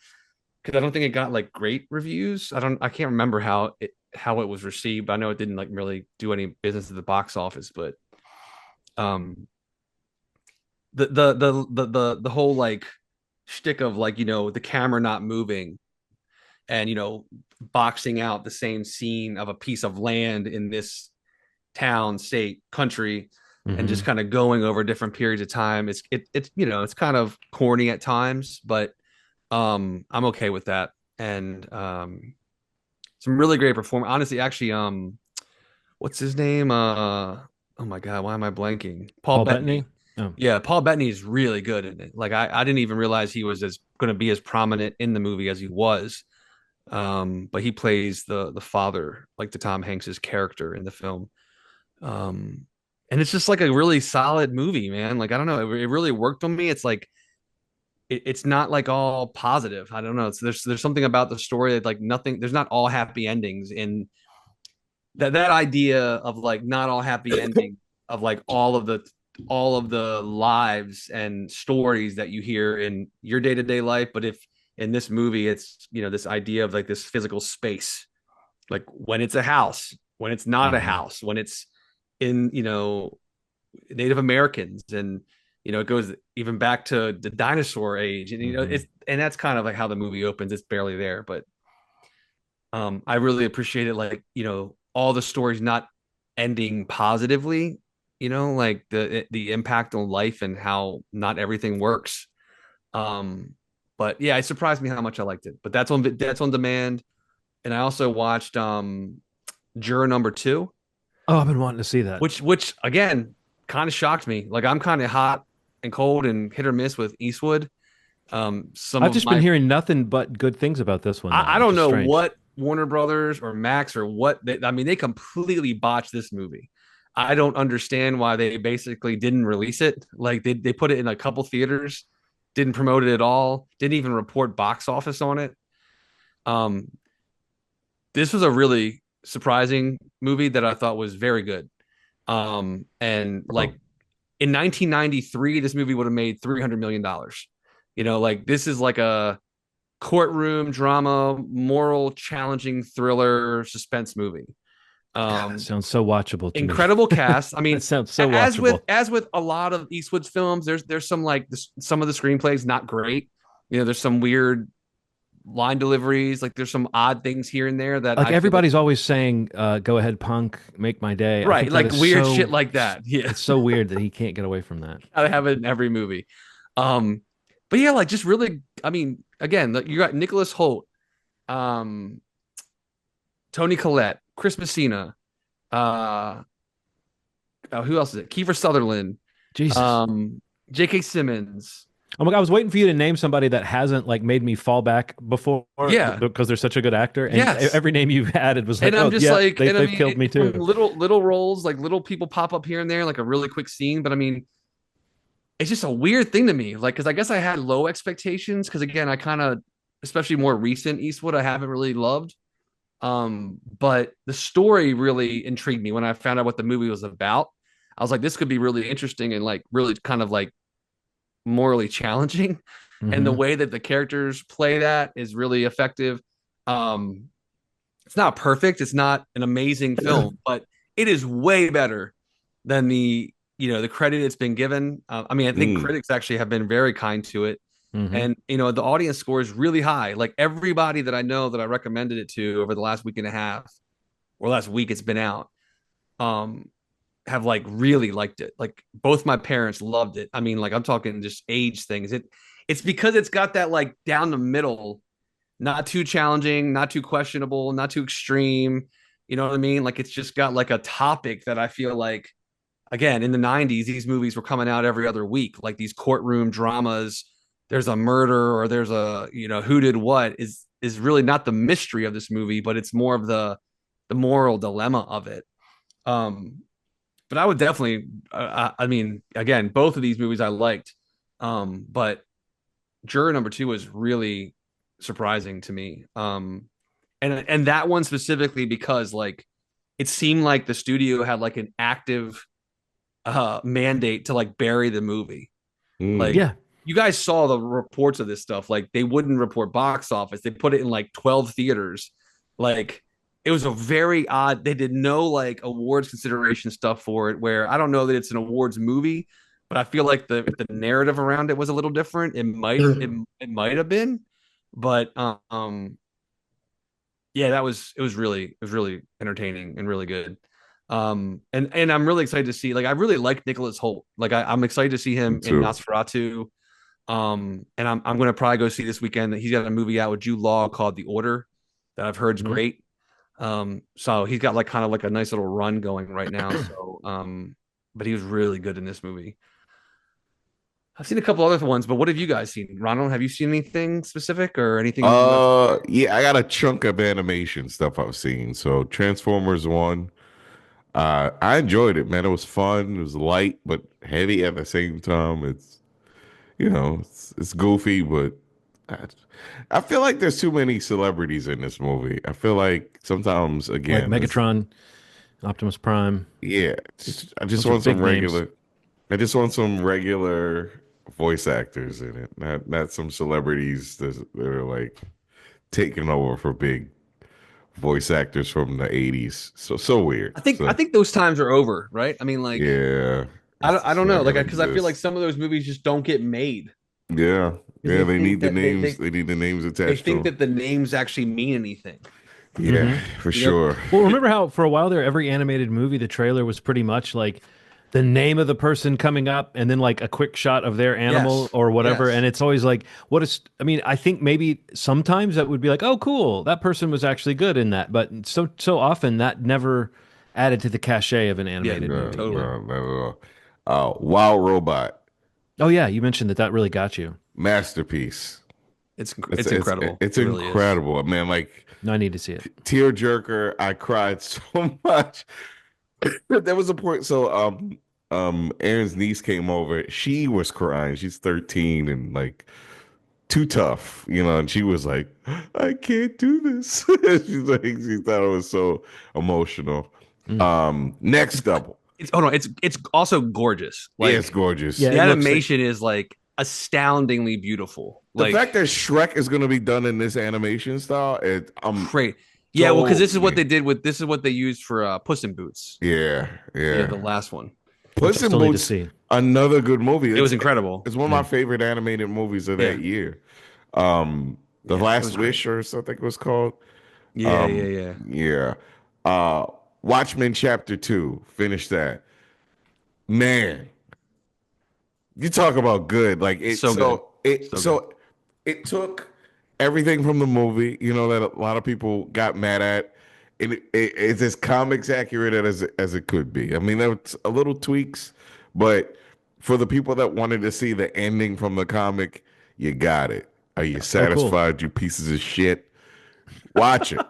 because I don't think it got like great reviews. I can't remember how it was received. I know it didn't like really do any business at the box office, but the whole like shtick of like the camera not moving and boxing out the same scene of a piece of land in this town, state, country. And just kind of going over different periods of time. It's kind of corny at times, but I'm okay with that. And some really great performance. Honestly, actually, what's his name? Oh my God, why am I blanking? Paul Bettany. Oh. Yeah, Paul Bettany is really good in it. Like I didn't even realize he was going to be as prominent in the movie as he was. But he plays the father, like the Tom Hanks's character in the film. And it's just like a really solid movie, man. Like, I don't know. It really worked on me. It's like, it's not like all positive. I don't know. There's something about the story that like nothing, there's not all happy endings in that idea of like not all happy ending of like all of the lives and stories that you hear in your day-to-day life. But if in this movie, it's, this idea of like this physical space, like when it's a house, when it's not a house, when it's in Native Americans, and it goes even back to the dinosaur age, and it's and that's kind of like how the movie opens. It's barely there, but I really appreciate it, like all the stories not ending positively, like the impact on life and how not everything works. But yeah, it surprised me how much I liked it. But that's on demand. And I also watched Juror #2. Oh, I've been wanting to see that. Which again kind of shocked me. Like I'm kind of hot and cold and hit or miss with Eastwood. I've just been hearing nothing but good things about this one. I don't know what Warner Brothers or Max or what they completely botched this movie. I don't understand why they basically didn't release it. Like they put it in a couple theaters, didn't promote it at all, didn't even report box office on it. This was a really surprising movie that I thought was very good. And like in 1993, this movie would have made $300 million. Like this is like a courtroom drama, moral challenging thriller suspense movie. God, that sounds so watchable to incredible me. Cast. I mean, it sounds so watchable. As with a lot of Eastwood's films, there's some like some of the screenplays not great. There's some weird line deliveries, like there's some odd things here and there that like everybody's always saying go ahead punk, make my day, right? Like weird shit like that. Yeah, it's so weird that he can't get away from that. I have it in every movie. But yeah, like just really, I mean, again, you got Nicholas Hoult, Tony Collette, Chris Messina, who else is it? Kiefer Sutherland, Jesus, J.K. Simmons. Oh my God, I was waiting for you to name somebody that hasn't like made me fall back before. Yeah, because they're such a good actor. And yes, every name you've added was like, and I'm just like, they've killed me too. Little roles, like little people pop up here and there, like a really quick scene. But I mean, it's just a weird thing to me. Like, because I guess I had low expectations. Because again, I kind of, especially more recent Eastwood, I haven't really loved. But the story really intrigued me when I found out what the movie was about. I was like, this could be really interesting and like really kind of like morally challenging. And the Mm-hmm. way that the characters play that is really effective. Um, it's not perfect. It's not an amazing film, but it is way better than the credit it's been given. I mean, I think Mm, critics actually have been very kind to it, Mm-hmm. and the audience score is really high. Like everybody that I know that I recommended it to over the last week and a half or last week it's been out, um, have like really liked it. Like both my parents loved it. I mean, like I'm talking just age things. It's because it's got that like down the middle, not too challenging, not too questionable, not too extreme. You know what I mean? Like it's just got like a topic that I feel like again in the 90s these movies were coming out every other week, like these courtroom dramas. There's a murder or there's a who did what is really not the mystery of this movie, but it's more of the moral dilemma of it. Um, but I would definitely, I mean, again, both of these movies I liked, but Juror number two was really surprising to me. And that one specifically because like it seemed like the studio had like an active mandate to like bury the movie. mm. Like Yeah. you guys saw the reports of this stuff. Like they wouldn't report box office. They put it in like 12 theaters. Like it was a very odd. They did no like awards consideration stuff for it. Where I don't know that it's an awards movie, but I feel like the narrative around it was a little different. It might have been, but yeah, it was really entertaining and really good. And I'm really excited to see. Like I really like Nicholas Holt. Like I'm excited to see Me him in too. Nosferatu. And I'm gonna probably go see this weekend that he's got a movie out with Jude Law called The Order that I've heard is Mm-hmm. great. So he's got like kind of like a nice little run going right now. So but he was really good in this movie. I've seen a couple other ones, but what have you guys seen? Ronald, have you seen anything specific or anything that's Yeah, I got a chunk of animation stuff I've seen. So Transformers one, I enjoyed it, man. It was fun. It was light but heavy at the same time. It's goofy, but I, I feel like there's too many celebrities in this movie. I feel like sometimes, Like again, Megatron, Optimus Prime. yeah, I just Those are want some big names. regular. I just want some regular voice actors in it, not some celebrities that are like taking over for big voice actors from the 80s. So weird. I So think those times are over, right? I mean, like yeah, I it's don't know, not like gonna because I feel like exist. some of those movies just don't get made Yeah, because yeah, they they think need the that they names. they They need the names they attached to think them. that the names actually mean anything. Yeah, Mm-hmm. for You know, sure. Well, remember how for a while there, every animated movie, the trailer was pretty much like the name of the person coming up and then like a quick shot of their animal yes, or whatever. yes, And it's always like, what is, I mean, I think maybe sometimes that would be like, oh, cool, that person was actually good in that. But so often that never added to the cachet of an yeah, animated No, movie, you totally. know? no, not at all. Wild Robot Oh, yeah, you mentioned that really got you. masterpiece. It's It's it's it's incredible. it's It really is. incredible, man. Like I need to see it. tearjerker. I cried so much. There was a point. So Aaron's niece came over. She was crying. She's 13 and like too tough, and she was like, I can't do this. She's like, she thought it was so emotional. Mm. Next up, It's oh no, it's also gorgeous. yeah, it's Like gorgeous. Yeah, the it looks like, animation is like astoundingly beautiful. The fact Like that Shrek is going to be done in this animation style, I'm great. Yeah, well, because so this is what they used for Puss in Boots. yeah, Yeah, yeah. the last one. which I Puss in still need to Boots, see. another good movie. It was incredible. It's one of my Yeah. favorite animated movies of Yeah, that year. The yeah, it Last was great. Wish or something it was called. Yeah, yeah, yeah. Yeah. Uh, Watchmen Chapter 2. Finish that. Man, you talk about good. Like it So good, so it so good. so it took everything from the movie, that a lot of people got mad at. It's as comics accurate as it could be. I mean, there was a little tweaks, but for the people that wanted to see the ending from the comic, you got it. Are you Oh, cool. satisfied, you pieces of shit? Watch it.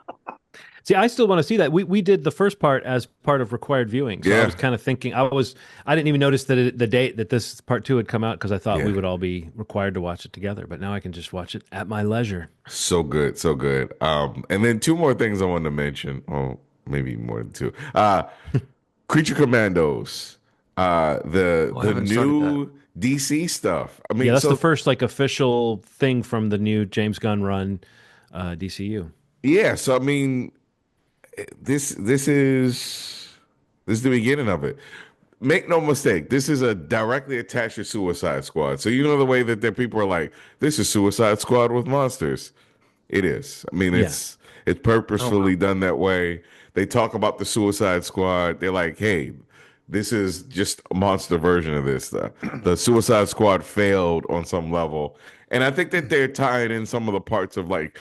See, I still want to see that. We did the first part as part of required viewing, so I Yeah, was kind of thinking I didn't even notice that the date that this part two had come out because I thought we yeah. would all be required to watch it together. But now I can just watch it at my leisure. So good, so good. And then two more things I wanted to mention. Oh, maybe more than two. Creature Commandos. Oh, I The haven't started that. new DC stuff. I Yeah, mean, that's the so first like official thing from the new James Gunn run, DCU. yeah, so I mean, this is the beginning of it. Make no mistake, this is a directly attached to Suicide Squad. So you know the way that there people are like, this is Suicide Squad with monsters. It is. I mean, Yeah, it's Oh wow. purposefully done that way. They talk about the Suicide Squad. They're like, hey, this is just a monster version of this. The Suicide Squad failed on some level. And I think that they're tying in some of the parts of like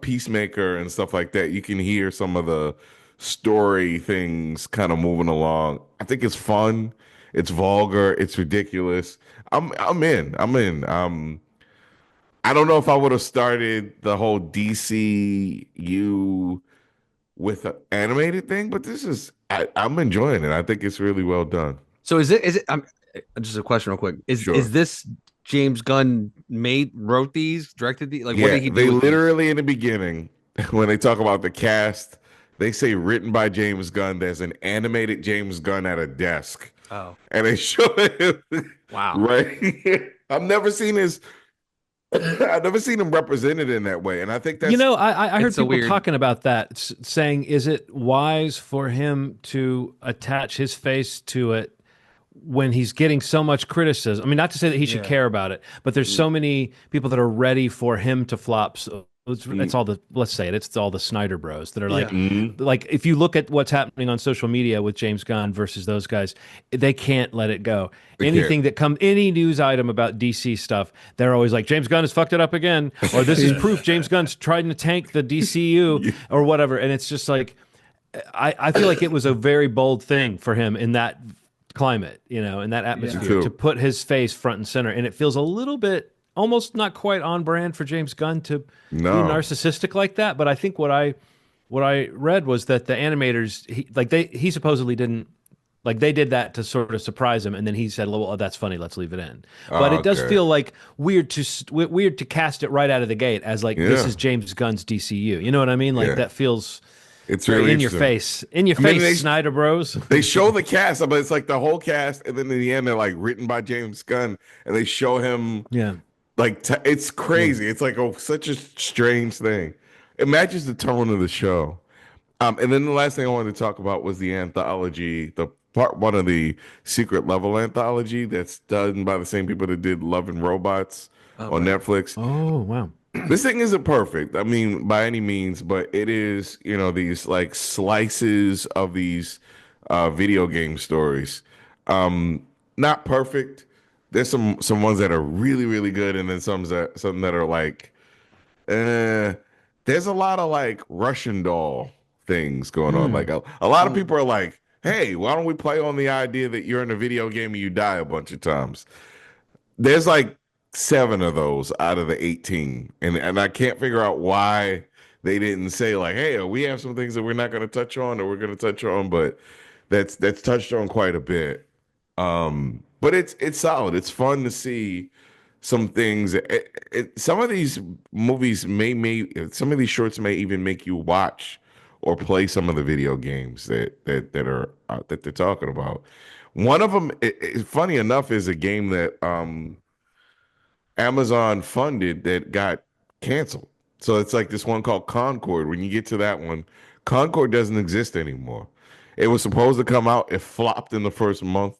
Peacemaker and stuff like that. You can hear some of the story things kind of moving along. I think it's fun. It's vulgar. It's ridiculous. I'm in. I'm in. I don't know if I would have started the whole DCU with an animated thing, but I'm enjoying it. I think it's really well done. So is it just a question real quick. Is Sure. this James Gunn wrote these, directed these? Like what Yeah, did he do they with these? literally in the beginning, when they talk about the cast, they say written by James Gunn. There's an animated James Gunn at a desk, Oh, and they show him wow. right. I've never seen his. I've never seen him represented in that way, and I think you that's know, I It's heard so people weird. talking about that, saying, is it wise for him to attach his face to it when he's getting so much criticism? I mean, not to say that he should Yeah. care about it, but there's mm, so many people that are ready for him to flop. So it's mm, all the let's say it, it's all the Snyder Bros that are Yeah. mm, like if you look at what's happening on social media with James Gunn versus those guys, they can't let it go. I can't. Anything that comes, any news item about DC stuff, they're always like James Gunn has fucked it up again, or this is proof James Gunn's trying to tank the DCU Yeah, or whatever. And it's just like I feel like it was a very bold thing for him in that climate, in that me Yeah. atmosphere to too. put his face front and center. And it feels a little bit almost not quite on brand for James Gunn to be No. narcissistic like that. But I think what I read was that the animators he supposedly didn't like they did that to sort of surprise him, and then he said, "Well, that's funny. Let's leave it in." But Oh, it does okay. feel like weird to cast it right out of the gate as like this Yeah. is James Gunn's DCU. You know what I mean? Like Yeah. that feels It's very really in your interesting. face, I mean, Snyder Bros. they show the cast, but it's like the whole cast, and then in the end, they're like written by James Gunn, and they show him Yeah. like it's Yeah. crazy. It's like such a strange thing. It matches the tone of the show. And then the last thing I wanted to talk about was the anthology, the part one of the secret level anthology that's done by the same people that did Love and Robots on Okay. Netflix. Oh wow. This thing isn't perfect, I mean, by any means, but it is, these like slices of these video game stories. Not perfect. There's some ones that are really, really good, and then some that are like, uh, there's a lot of like Russian doll things going on. Like Mm. a lot of Mm. people are like, hey, why don't we play on the idea that you're in a video game and you die a bunch of times? There's like seven of those out of the 18. And I can't figure out why they didn't say like, hey, we have some things that we're not going to touch on or we're going to touch on, but that's touched on quite a bit. But it's solid. It's fun to see some things. Some of these movies some of these shorts may even make you watch or play some of the video games that are that they're talking about. One of them, funny enough, is a game that Amazon funded that got canceled. So it's like this one called Concord. When you get to that one, Concord doesn't exist anymore. It was supposed to come out. It flopped in the first month.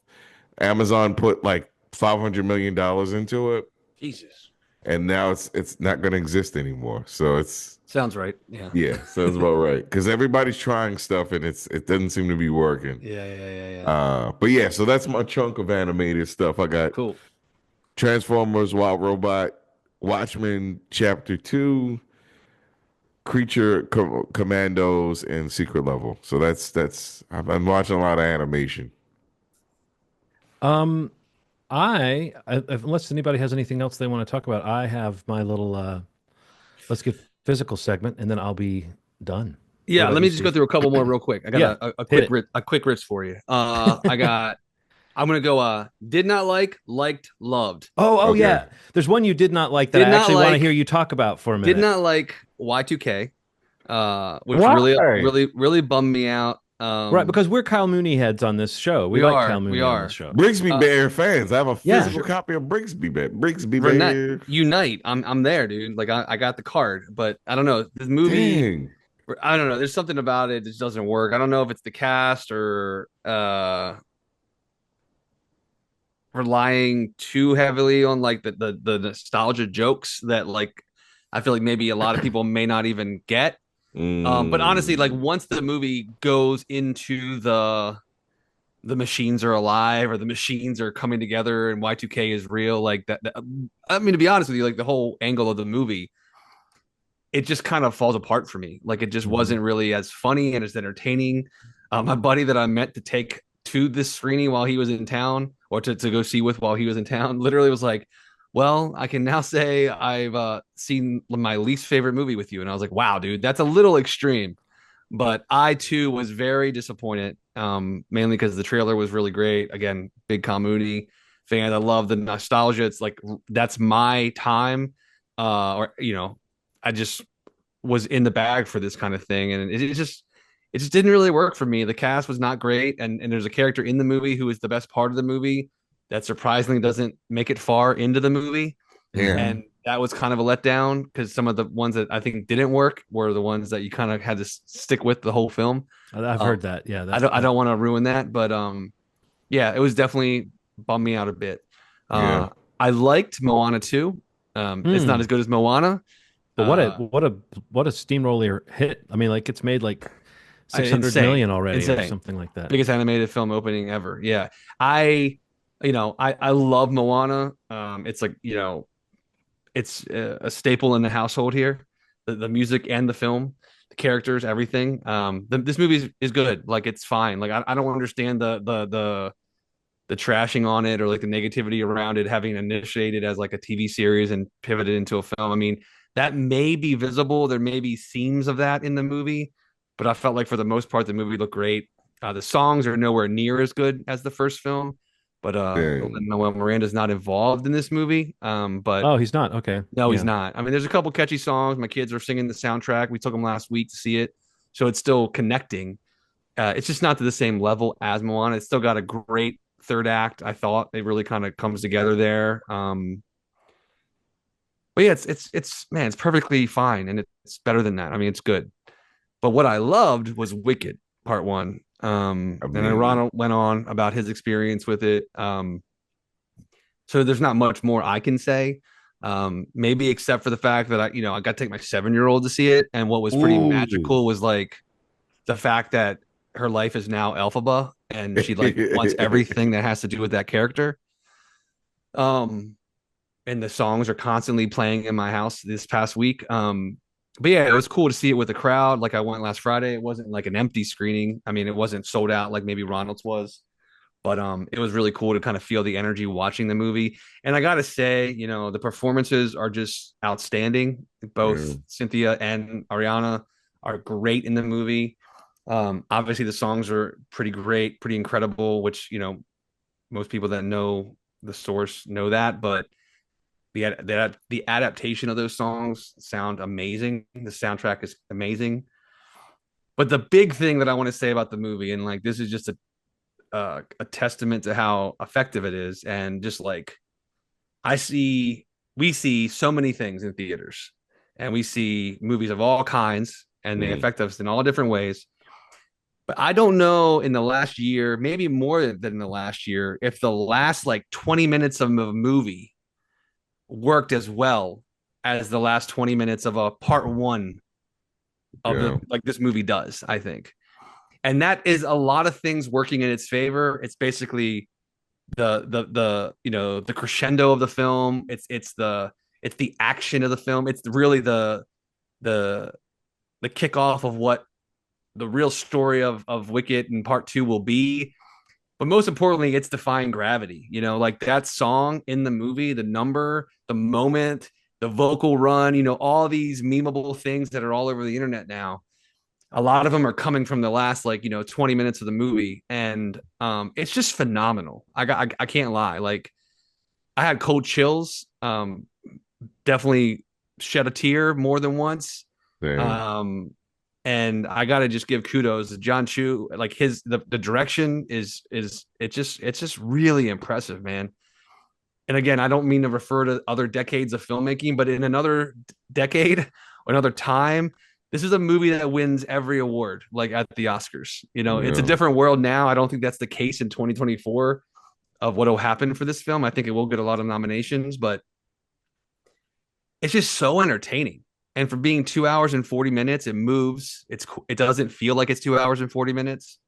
Amazon put like $500 million into it, Jesus. and now it's not going to exist anymore. So it's Sounds right. Yeah. yeah, sounds about right. Because everybody's trying stuff and it doesn't seem to be working. Yeah, yeah, yeah, yeah. But yeah, so that's my chunk of animated stuff. I got Cool. Transformers, Wild Robot, Watchmen Chapter II, Commandos, and Secret Level. So that's I've been watching a lot of animation. Um, unless anybody has anything else they want to talk about, I have my little let's get physical segment, and then I'll be done. Yeah, What let about me you, just go Steve? through a couple more real quick. I got Yeah, a hit quick it. a quick ritz for you. I'm gonna go did not like, liked, loved. Oh Okay. yeah. There's one you did not like that Did I not actually want to hear like, you talk about for a did minute. not like Y2K, which really Why? really really bummed me out. Right, because we're Kyle Mooney heads on this show. We like Kyle We Mooney on this are. show. Brigsby Uh, Bear fans. I have a Yeah. physical copy of Brigsby Bear. Brigsby Renette, Bear. unite. I'm there, dude. Like I got the card, but I don't know. This movie, Dang. I don't know. There's something about it that just doesn't work. I don't know if it's the cast or relying too heavily on like the nostalgia jokes that like I feel like maybe a lot of people may not even get. But honestly, like Mm. once the movie goes into the machines are alive or the machines are coming together and Y2K is real, like that I mean, to be honest with you, like the whole angle of the movie, it just kind of falls apart for me. Like it just Mhm. wasn't really as funny and as entertaining. My buddy that I meant to take to this screening while he was in town, or to go see with while he was in town, literally was like, "Well, I can now say I've seen my least favorite movie with you." And I was like, "Wow, dude, that's a little extreme." But I too was very disappointed, mainly because the trailer was really great. Again, big Kamuni fan. I love the nostalgia. It's like that's my time, or I just was in the bag for this kind of thing, and it just didn't really work for me. The cast was not great, and there's a character in the movie who is the best part of the movie that surprisingly doesn't make it far into the movie, Yeah. and that was kind of a letdown because some of the ones that I think didn't work were the ones that you kind of had to stick with the whole film. I've Um, heard that. Yeah, I don't want to ruin that, but yeah, it was definitely bummed me out a bit. Yeah. Uh, I liked Moana 2. It's not Hmm. as good as Moana. But Uh, what a steamroller hit. I mean, like it's made like 600 insane, million already or insane, something like that. biggest animated film opening ever. Yeah, I, I love Moana. It's like it's a staple in the household here. The music and the film, the characters, everything. This movie is good. Like it's fine. Like I don't understand the trashing on it or like the negativity around it having initiated as like a TV series and pivoted into a film. I mean, that may be visible. There may be seams of that in the movie, but I felt like for the most part, the movie looked great. The songs are nowhere near as good as the first film, but Dang. Noel Miranda's not involved in this movie. But Oh, he's not. Okay. no, he's Yeah. not. I mean, there's a couple catchy songs. My kids are singing the soundtrack. We took them last week to see it, so it's still connecting. It's just not to the same level as Moana. It's still got a great third act. I thought it really kind of comes together there. But yeah, it's man, it's perfectly fine, and it's better than that. I mean, it's good. But what I loved was Wicked Part One. I And then mean, Ronald went on about his experience with it. So there's not much more I can say. Maybe except for the fact that I got to take my 7-year-old to see it, and what was pretty ooh. magical was like the fact that her life is now Elphaba, and she like wants everything that has to do with that character. Um, and the songs are constantly playing in my house this past week. But yeah, it was cool to see it with a crowd. Like I went last Friday. It wasn't like an empty screening. I mean, it wasn't sold out like maybe Ronald's was, but it was really cool to kind of feel the energy watching the movie. And I gotta say, the performances are just outstanding. Yeah. Both Cynthia and Ariana are great in the movie. Obviously the songs are pretty great, pretty incredible, which most people that know the source know that, but the adaptation of those songs sound amazing. The soundtrack is amazing. But the big thing that I want to say about the movie, and like this is just a testament to how effective it is, and just like we see so many things in theaters, and we see movies of all kinds, and they Mm. affect us in all different ways. But I don't know in the last year, maybe more than the last year, if the last like 20 minutes of a movie worked as well as the last 20 minutes of a part one of the Yeah. like this movie does, I think. And that is a lot of things working in its favor. It's basically the crescendo of the film. It's the action of the film. It's really the the kickoff of what the real story of Wicked and part two will be. But most importantly, it's defying gravity. Like that song in the movie, the number, the moment, the vocal run, all these memeable things that are all over the internet now. a lot of them are coming from the last 20 minutes of the movie, and it's just phenomenal. I can't lie. Like, I had cold chills. Definitely shed a tear more than once. Damn. And I gotta just give kudos to John Chu. Like, the direction it's just really impressive, man. And again, I don't mean to refer to other decades of filmmaking, but in another decade or another time, this is a movie that wins every award, like at the Oscars. It's a Yeah. different world now. I don't think that's the case in 2024 of what will happen for this film. I think it will get a lot of nominations, but it's just so entertaining. And for being 2 hours and 40 minutes, it moves. It doesn't feel like it's 2 hours and 40 minutes.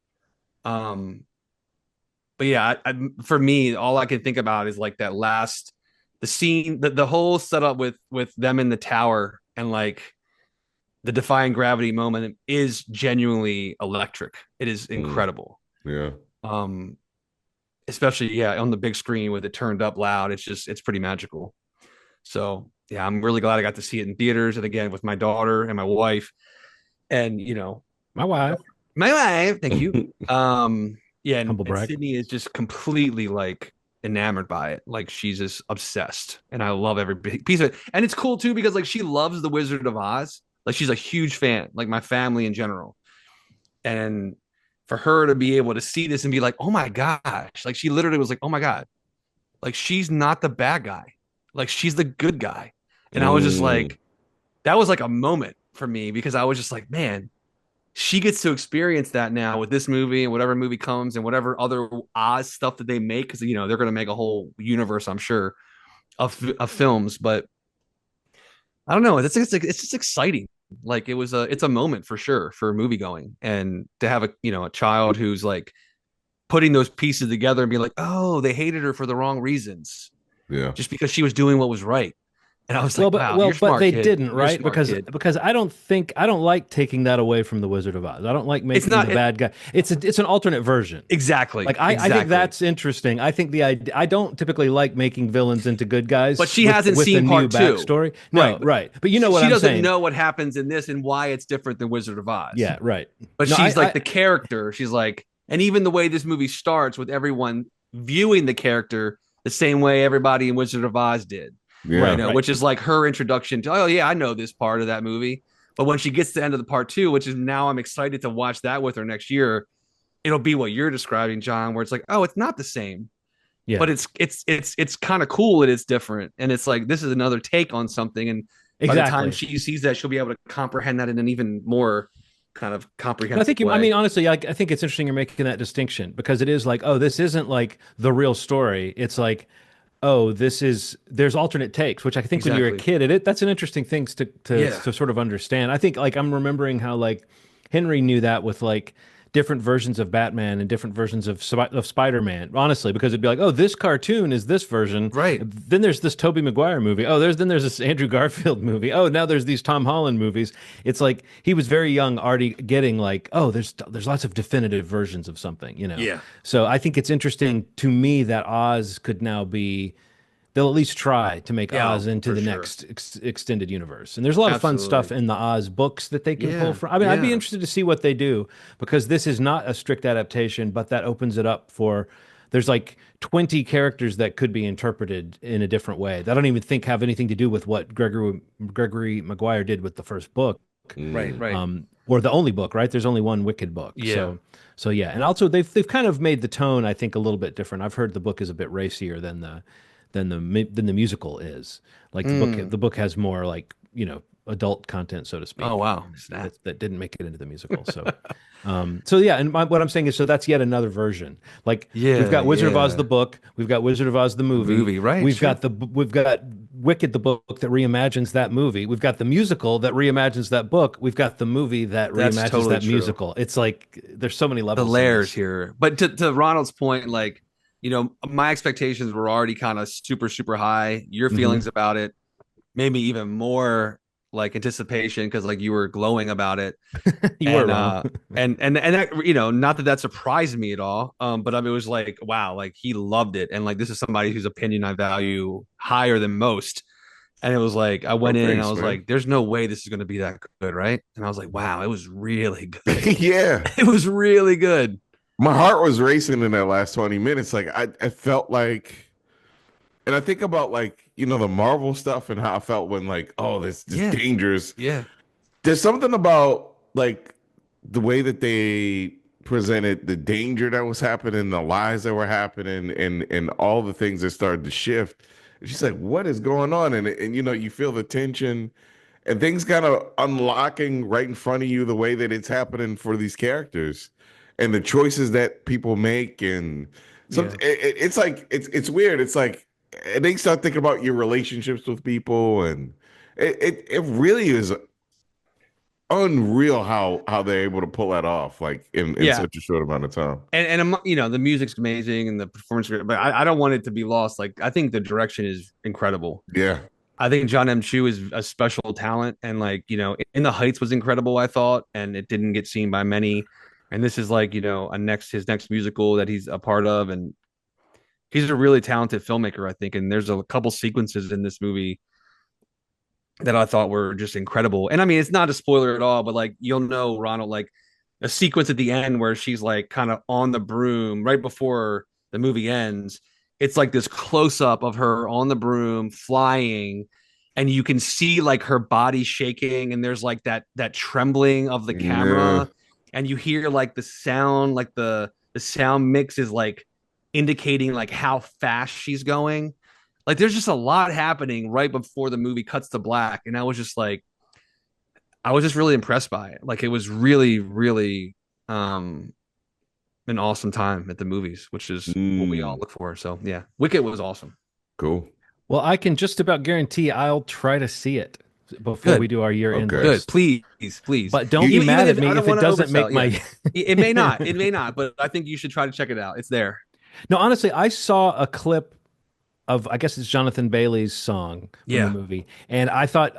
But yeah, for me, all I can think about is like the scene, the whole setup with them in the tower, and like the defying gravity moment is genuinely electric. It is incredible. Yeah. Especially on the big screen with it turned up loud. It's pretty magical. So yeah, I'm really glad I got to see it in theaters, and again with my daughter and my wife, and My wife. thank you. Yeah, and brag. Sydney is just completely like enamored by it. Like, she's just obsessed, and I love every piece of it. And it's cool too because like she loves The Wizard of Oz. Like, she's a huge fan, like my family in general. And for her to be able to see this and be like, oh my gosh, like she literally was like, oh my God, like she's not the bad guy, like she's the good guy. And I was just like, that was like a moment for me because I was just like, man, she gets to experience that now with this movie and whatever movie comes and whatever other Oz stuff that they make, because they're going to make a whole universe, I'm sure, of films. But I don't know, it's just exciting. Like, it's a moment for sure for movie going, and to have a child who's like putting those pieces together and being like, oh, they hated her for the wrong reasons, Yeah. just because she was doing what was right. And I was like, wow, you're but smart, they kid. didn't, You're right? smart, Because kid. I don't like taking that away from the Wizard of Oz. I don't like making not the bad guy. It's an alternate version. Exactly. Like, I think that's interesting. I think I don't typically like making villains into good guys, But she with, hasn't with a seen new part two. backstory. No, right. But you know what she I'm doesn't saying. know what happens in this and why it's different than Wizard of Oz. Yeah, right. But No, she's the character. She's like, and even the way this movie starts with everyone viewing the character the same way everybody in Wizard of Oz did. Yeah. Right. Which is like her introduction to, oh yeah, I know this part of that movie. But when she gets to the end of the part two, which is now I'm excited to watch that with her next year, it'll be what you're describing, John, where it's like, oh, it's not the same. Yeah. But it's kind of cool that it's different. And it's like, this is another take on something. And by the time she sees that, she'll be able to comprehend that in an even more kind of comprehensive way. I mean, honestly, I think it's interesting you're making that distinction, because it is like, oh, this isn't like the real story. It's like, oh, there's alternate takes, which I think when you're a kid, that's an interesting thing to sort of understand. I think, like, I'm remembering how like Henry knew that with like different versions of Batman and different versions of Spider-Man, honestly, because it'd be like, oh, this cartoon is this version. Right. Then there's this Tobey Maguire movie. Oh, there's this Andrew Garfield movie. Oh, now there's these Tom Holland movies. It's like he was very young already getting like, oh, there's lots of definitive versions of something, Yeah. So I think it's interesting to me that Oz could now be, they'll at least try to make Oz into the next extended universe. And there's a lot of fun stuff in the Oz books that they can pull from. I mean, I'd be interested to see what they do, because this is not a strict adaptation, but that opens it up for, there's like 20 characters that could be interpreted in a different way that I don't even think have anything to do with what Gregory Maguire did with the first book. Right. Or the only book, right? There's only one Wicked book. Yeah. So yeah. And also they've kind of made the tone, I think, a little bit different. I've heard the book is a bit racier than the musical is. Like the book has more like, adult content, so to speak. Oh wow, that didn't make it into the musical. So, so yeah. And what I'm saying is, so that's yet another version. Like, we've got Wizard of Oz the book, we've got Wizard of Oz the movie, right? We've got Wicked the book that reimagines that movie. We've got the musical that reimagines that book. We've got the movie that reimagines that musical. It's like there's so many levels. The layers here. But to Ronald's point, like, my expectations were already kind of super, super high. Your feelings about it made me even more like anticipation, because like you were glowing about it. And that, not that surprised me at all. But I mean, it was like, wow, like he loved it. And like, this is somebody whose opinion I value higher than most. And it was like I Oh, went in and I thanks, was man. like, "There's no way this is going to be that good, right?" And I was like, "Wow, it was really good. Yeah. It was really good." My heart was racing in that last 20 minutes. Like I felt like, and I think about like, the Marvel stuff and how I felt when like, oh, this Yeah, dangerous. yeah, There's something about like the way that they presented the danger that was happening, the lies that were happening, and all the things that started to shift. And she's like, "What is going on?" And you feel the tension and things kind of unlocking right in front of you the way that it's happening for these characters and the choices that people make and yeah, it's like it's weird. It's like and they start thinking about your relationships with people and it really is unreal how they're able to pull that off like in yeah. such a short amount of time. The music's amazing and the performance, but I don't want it to be lost. Like I think the direction is incredible. Yeah. I think John M. Chu is a special talent, and like In the Heights was incredible. I thought, and it didn't get seen by many. And this is like a next his next musical that he's a part of, and he's a really talented filmmaker, I think. And there's a couple sequences in this movie that I thought were just incredible. And I mean, it's not a spoiler at all, but like you'll know Ronald, like a sequence at the end where she's like kind of on the broom right before the movie ends. It's like this close up of her on the broom flying, and you can see like her body shaking, and there's like that trembling of the Yeah. camera, and you hear like the sound, like the sound mix is like indicating like how fast she's going. Like there's just a lot happening right before the movie cuts to black, and I was just really impressed by it. Like it was really, really um an awesome time at the movies, which is what we all Mm, look for. So yeah, Wicked was awesome. cool. Well, I can just about guarantee I'll try to see it before we Good, do our year-end Okay. good. list. Please, please. But don't You be Even mad at if I me don't if it want to doesn't oversell, make yeah, my. it may not, but I think you should try to check it out. It's there. No, honestly, I saw a clip of I guess it's Jonathan Bailey's song from the Yeah. movie, and I thought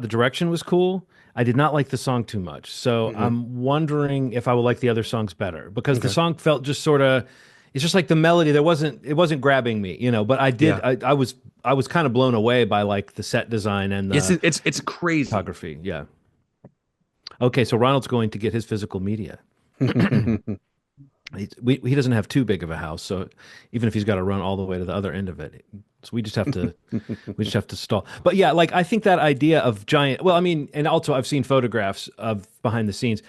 the direction was cool. I did not like the song too much, so Hmm. I'm wondering if I would like the other songs better because the Okay. song felt just sort of. It's just like the melody. It wasn't grabbing me, But Yeah. I was kind of blown away by like the set design and Yes, the it's crazy. photography. Yeah. Okay, so Ronald's going to get his physical media. He doesn't have too big of a house, so even if he's got to run all the way to the other end of it, so we just have to stall. But yeah, like I think that idea of giant. Well, I mean, and also I've seen photographs of behind the scenes,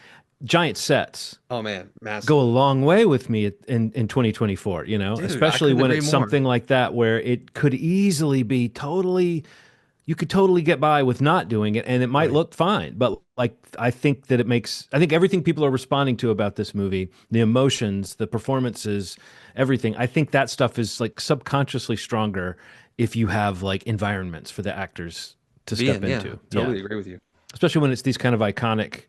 giant sets Oh man, go massive. a long way with me in 2024. Dude, I Especially couldn't when agree it's more. something like that where it could easily be totally you could totally get by with not doing it and it might Right. look fine. But like I think everything people are responding to about this movie, the emotions, the performances, everything, I think that stuff is like subconsciously stronger if you have like environments for the actors to To be step in, yeah. into. Yeah. Totally agree with you. Especially when it's these kind of iconic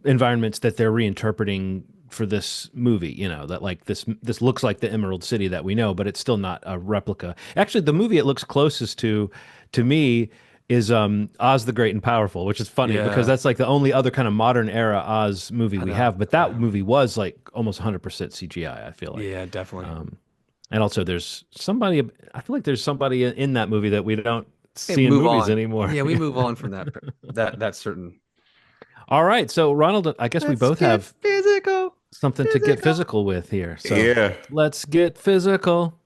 environments that they're reinterpreting for this movie, that like this looks like the Emerald City that we know, but it's still not a replica. Actually, the movie it looks closest to me is Oz the Great and Powerful, which is funny because Yeah, that's like the only other kind of modern era Oz movie I we know. have, but I that know. movie was like almost 100% CGI, I feel like. Yeah, definitely. Um, and also I feel like there's somebody in that movie that we don't Hey, see in move movies on. anymore. Yeah, we move on from that certain. All right, so Ronald, I guess we Let's both get have physical. something to get Physical. physical with here. So Yeah. let's get physical.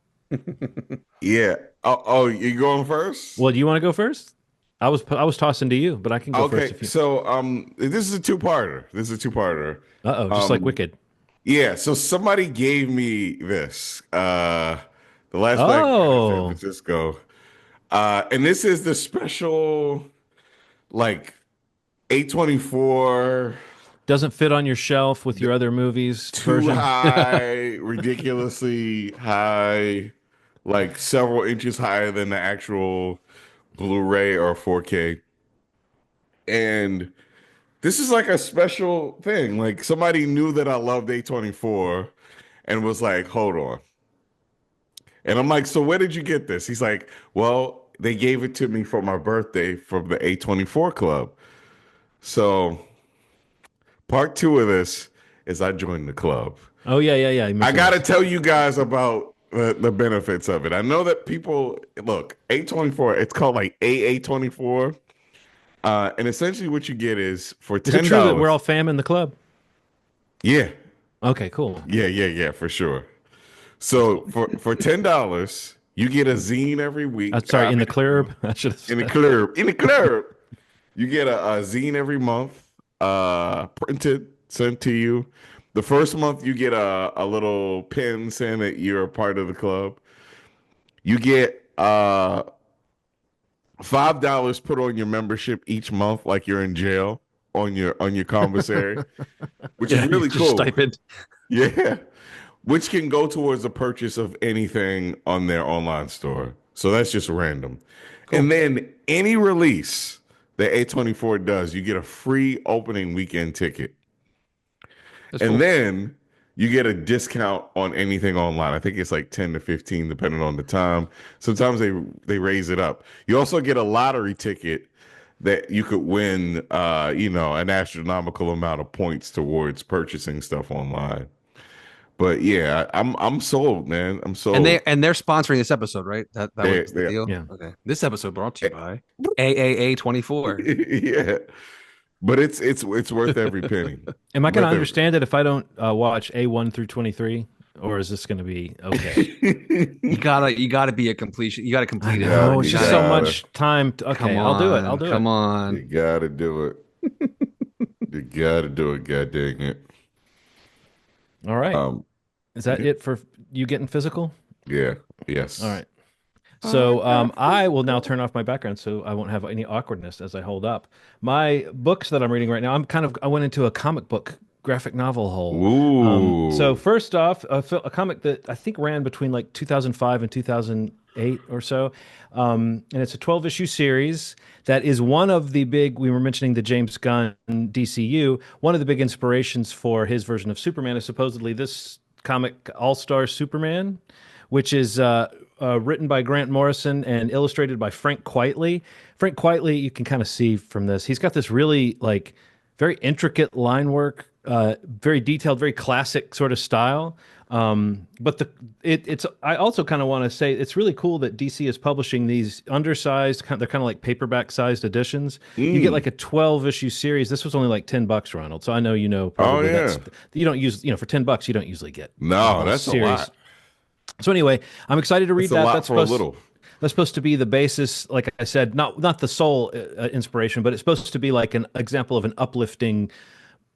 Yeah. Oh, you going first? Well, do you want to go first? I was tossing to you, but I can go first Okay. if you. So this is a two-parter. This is a two-parter. Uh-oh, just like Um Wicked. yeah, so somebody gave me this. The last Black Man in San Oh, Francisco. And this is the special like A24 doesn't fit on your shelf with your other movies too version. high, ridiculously high, like several inches higher than the actual Blu-ray or 4K. And this is like a special thing. Like somebody knew that I loved A24 and was like, hold on. And I'm like, so where did you get this? He's like, well, they gave it to me for my birthday from the A24 Club. So part two of this is I joined the club. Oh yeah, yeah, yeah. You I mentioned got to this. tell you guys about the benefits of it. I know that people look A24. It's called like AA24, and essentially what you get is for Is it $10. true that we're all fam in the club? Yeah, Okay, cool. yeah, for sure. That's So cool. for $10, you get a zine every week. Sorry, I in the mean, club. I should have in the said. club, in the club, you get a zine every month, printed, sent to you. The first month, you get a little pin saying that you're a part of the club. You get $5 put on your membership each month, like you're in jail on your commissary, which is Yeah, really just cool. stipend. Yeah, which can go towards the purchase of anything on their online store. So that's just random. Cool. And then any release that A24 does, you get a free opening weekend ticket. That's And cool. then you get a discount on anything online. I think it's like 10 to 15 depending on the time. Sometimes they raise it up. You also get a lottery ticket that you could win an astronomical amount of points towards purchasing stuff online. But yeah, I'm sold, man. I'm And sold. they're sponsoring this episode, right? That was the They deal. Yeah. Okay. This episode brought to you by AAA24. yeah. But it's worth every penny. Am I going to Worth understand it if I don't watch A1 through 23, or is this going to be okay? every You gotta be a completion. You gotta I complete it. gotta- know it's you just so gotta- much time. Okay, Come I'll do it. on, I'll do come it. You on. gotta do it. You gotta do it, god dang it. All right. Um Is that it for you getting physical? yeah, yes. All right. So I will now turn off my background so I won't have any awkwardness as I hold up. My books that I'm reading right now, I went into a comic book graphic novel hole. Ooh. So first off, a comic that I think ran between like 2005 and 2008 or so. And it's a 12-issue series that is one of the big, we were mentioning the James Gunn DCU, one of the big inspirations for his version of Superman is supposedly this comic All-Star Superman, which is written by Grant Morrison and illustrated by Frank Quitely. Frank Quitely, you can kind of see from this, he's got this really like very intricate line work, very detailed, very classic sort of style. But it's I also kind of want to say it's really cool that DC is publishing these undersized, they're kind of like paperback sized editions. You get like a 12-issue series. This was only like $10, Ronald. So I know probably that's you don't use for $10 you don't usually get No, whole that's a lot. So anyway, I'm excited to read It's a that. lot for a little. That's supposed to be the basis, like I said, not the sole inspiration, but it's supposed to be like an example of an uplifting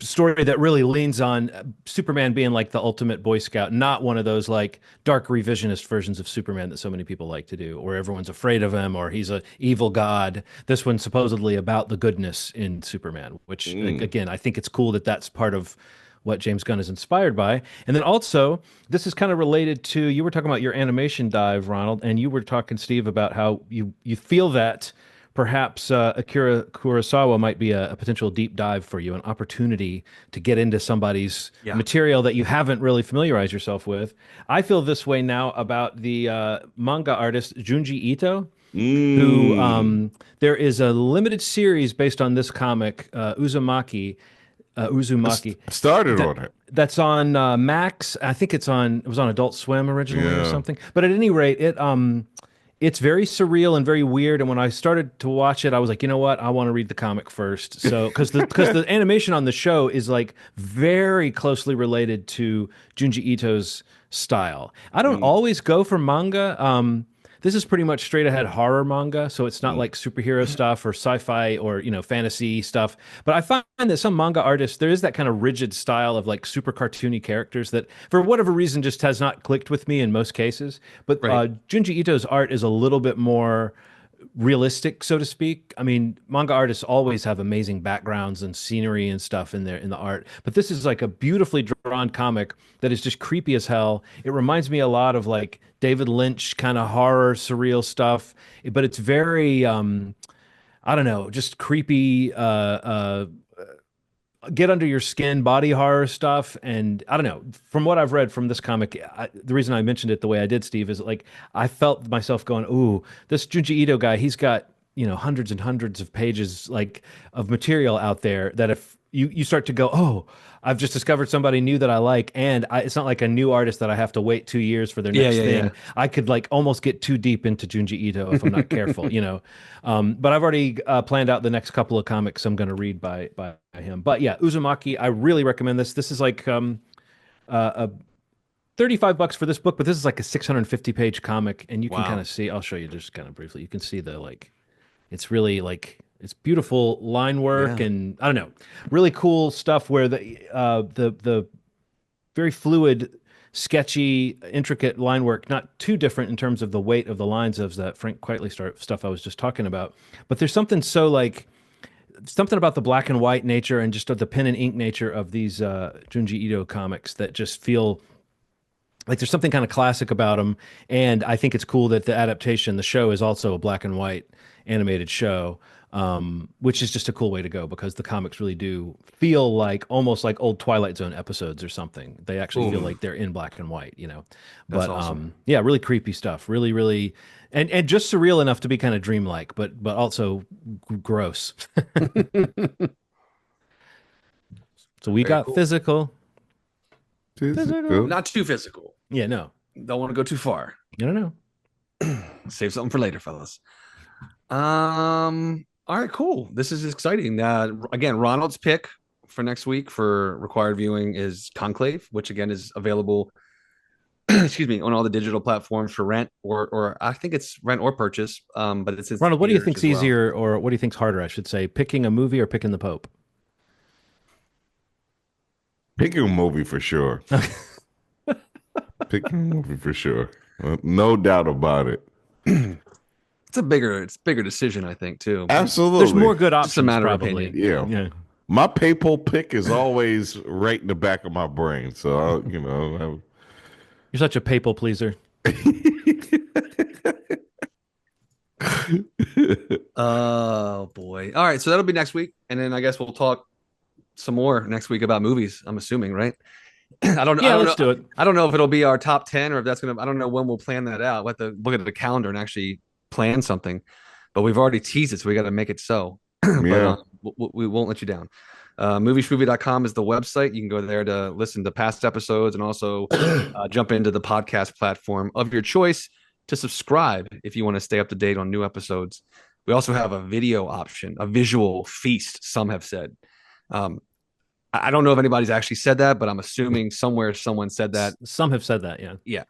story that really leans on Superman being like the ultimate Boy Scout, not one of those like dark revisionist versions of Superman that so many people like to do, or everyone's afraid of him, or he's a evil god. This one's supposedly about the goodness in Superman, which again, I think it's cool that that's part of what James Gunn is inspired by. And then also, this is kind of related to, you were talking about your animation dive, Ronald, and you were talking, Steve, about how you feel that perhaps Akira Kurosawa might be a potential deep dive for you, an opportunity to get into somebody's material that you haven't really familiarized yourself with. I feel this way now about the manga artist Junji Ito, who there is a limited series based on this comic, Uzumaki, Started on it. that's on Max. I think it was on Adult Swim originally or Yeah. something. But at any rate, it's very surreal and very weird. And when I started to watch it, I was like, you know what? I want to read the comic first. So because the animation on the show is like very closely related to Junji Ito's style. I don't always go for manga. This is pretty much straight ahead horror manga, so it's not like superhero stuff or sci-fi or fantasy stuff. But I find that some manga artists, there is that kind of rigid style of like super cartoony characters that, for whatever reason, just has not clicked with me in most cases. But Junji Ito's art is a little bit more realistic, so to speak. I mean, manga artists always have amazing backgrounds and scenery and stuff in the art, but this is like a beautifully drawn comic that is just creepy as hell. It reminds me a lot of like David Lynch kind of horror, surreal stuff, but it's very I don't know, just creepy get under your skin body horror stuff. And I don't know, from what I've read from this comic, the reason I mentioned it the way I did, Steve, is like I felt myself going, ooh, this Junji Ito guy, he's got hundreds and hundreds of pages like of material out there that if you start to go, oh, I've just discovered somebody new that I like, and it's not like a new artist that I have to wait 2 years for their next thing. I could like almost get too deep into Junji Ito if I'm not careful, you know. But I've already planned out the next couple of comics I'm going to read by him. But yeah, Uzumaki, I really recommend this. This is like a $35 for this book, but this is like a 650-page comic, and you can kind of see. I'll show you just kind of briefly. You can see the like, it's really like. It's beautiful line work and I don't know, really cool stuff where the very fluid, sketchy, intricate line work, not too different in terms of the weight of the lines of that Frank Quitely stuff I was just talking about. But there's something so like something about the black and white nature and just the pen and ink nature of these Junji Ito comics that just feel like there's something kind of classic about them. And I think it's cool that the adaptation, the show, is also a black and white animated show. Which is just a cool way to go because the comics really do feel like almost like old Twilight Zone episodes or something. They actually feel like they're in black and white, you know. But awesome. Yeah, really creepy stuff. Really, really, and just surreal enough to be kind of dreamlike, but also gross. So we got cool. Physical. Not too physical. Yeah, no. Don't want to go too far. I don't know. Save something for later, fellas. All right, cool. This is exciting. Again, Ronald's pick for next week for required viewing is Conclave, which again is available, excuse me, on all the digital platforms for rent or I think it's rent or purchase. But it's Ronald. What do you think's easier, or what do you think's harder? I should say, picking a movie or picking the Pope. Picking a movie for sure. Picking a movie for sure. No doubt about it. It's a bigger decision, I think, too. Absolutely. There's more good options. It's a matter probably. of opinion. Yeah. My papal pick is always right in the back of my brain. So, you know. You're such a papal pleaser. Oh, boy. All right. So that'll be next week. And then I guess we'll talk some more next week about movies, I'm assuming, right? I don't know. Yeah, let's do it. I don't know if it'll be our top 10 or if that's I don't know when we'll plan that out. We'll have to look at the calendar and actually plan something, but we've already teased it, so we got to make it so. Yeah. But we won't let you down. Movieshmovie.com is the website. You can go there to listen to past episodes and also jump into the podcast platform of your choice to subscribe if you want to stay up to date on new episodes. We also have a video option, a visual feast, some have said. I don't know if anybody's actually said that, but I'm assuming somewhere someone said that. Some have said that, yeah. Yeah.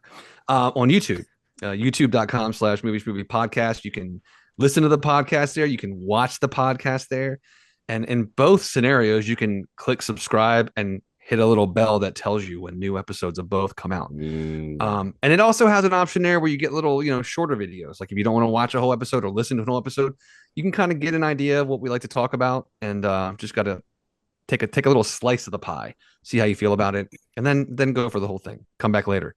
On YouTube. YouTube.com/Movies Podcast. You can listen to the podcast there. You can watch the podcast there. And in both scenarios, you can click subscribe and hit a little bell that tells you when new episodes of both come out. And it also has an option there where you get little, shorter videos. Like if you don't want to watch a whole episode or listen to an whole episode, you can kind of get an idea of what we like to talk about and just got to take a little slice of the pie, see how you feel about it, and then go for the whole thing. Come back later.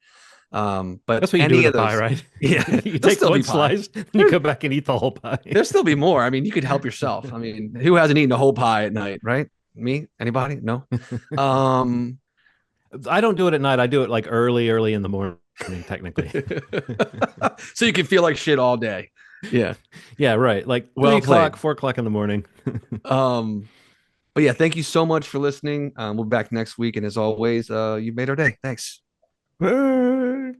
But that's what you do with the pie, right? Yeah, you take one slice, and you go back and eat the whole pie. There'll still be more. I mean, you could help yourself. I mean, who hasn't eaten a whole pie at night, right? Me? Anybody? No. I don't do it at night. I do it like early in the morning, technically. So you can feel like shit all day. Yeah. Yeah, right. Like 3 o'clock, 4 o'clock in the morning. But yeah, thank you so much for listening. We'll be back next week. And as always, you've made our day. Thanks. Bye.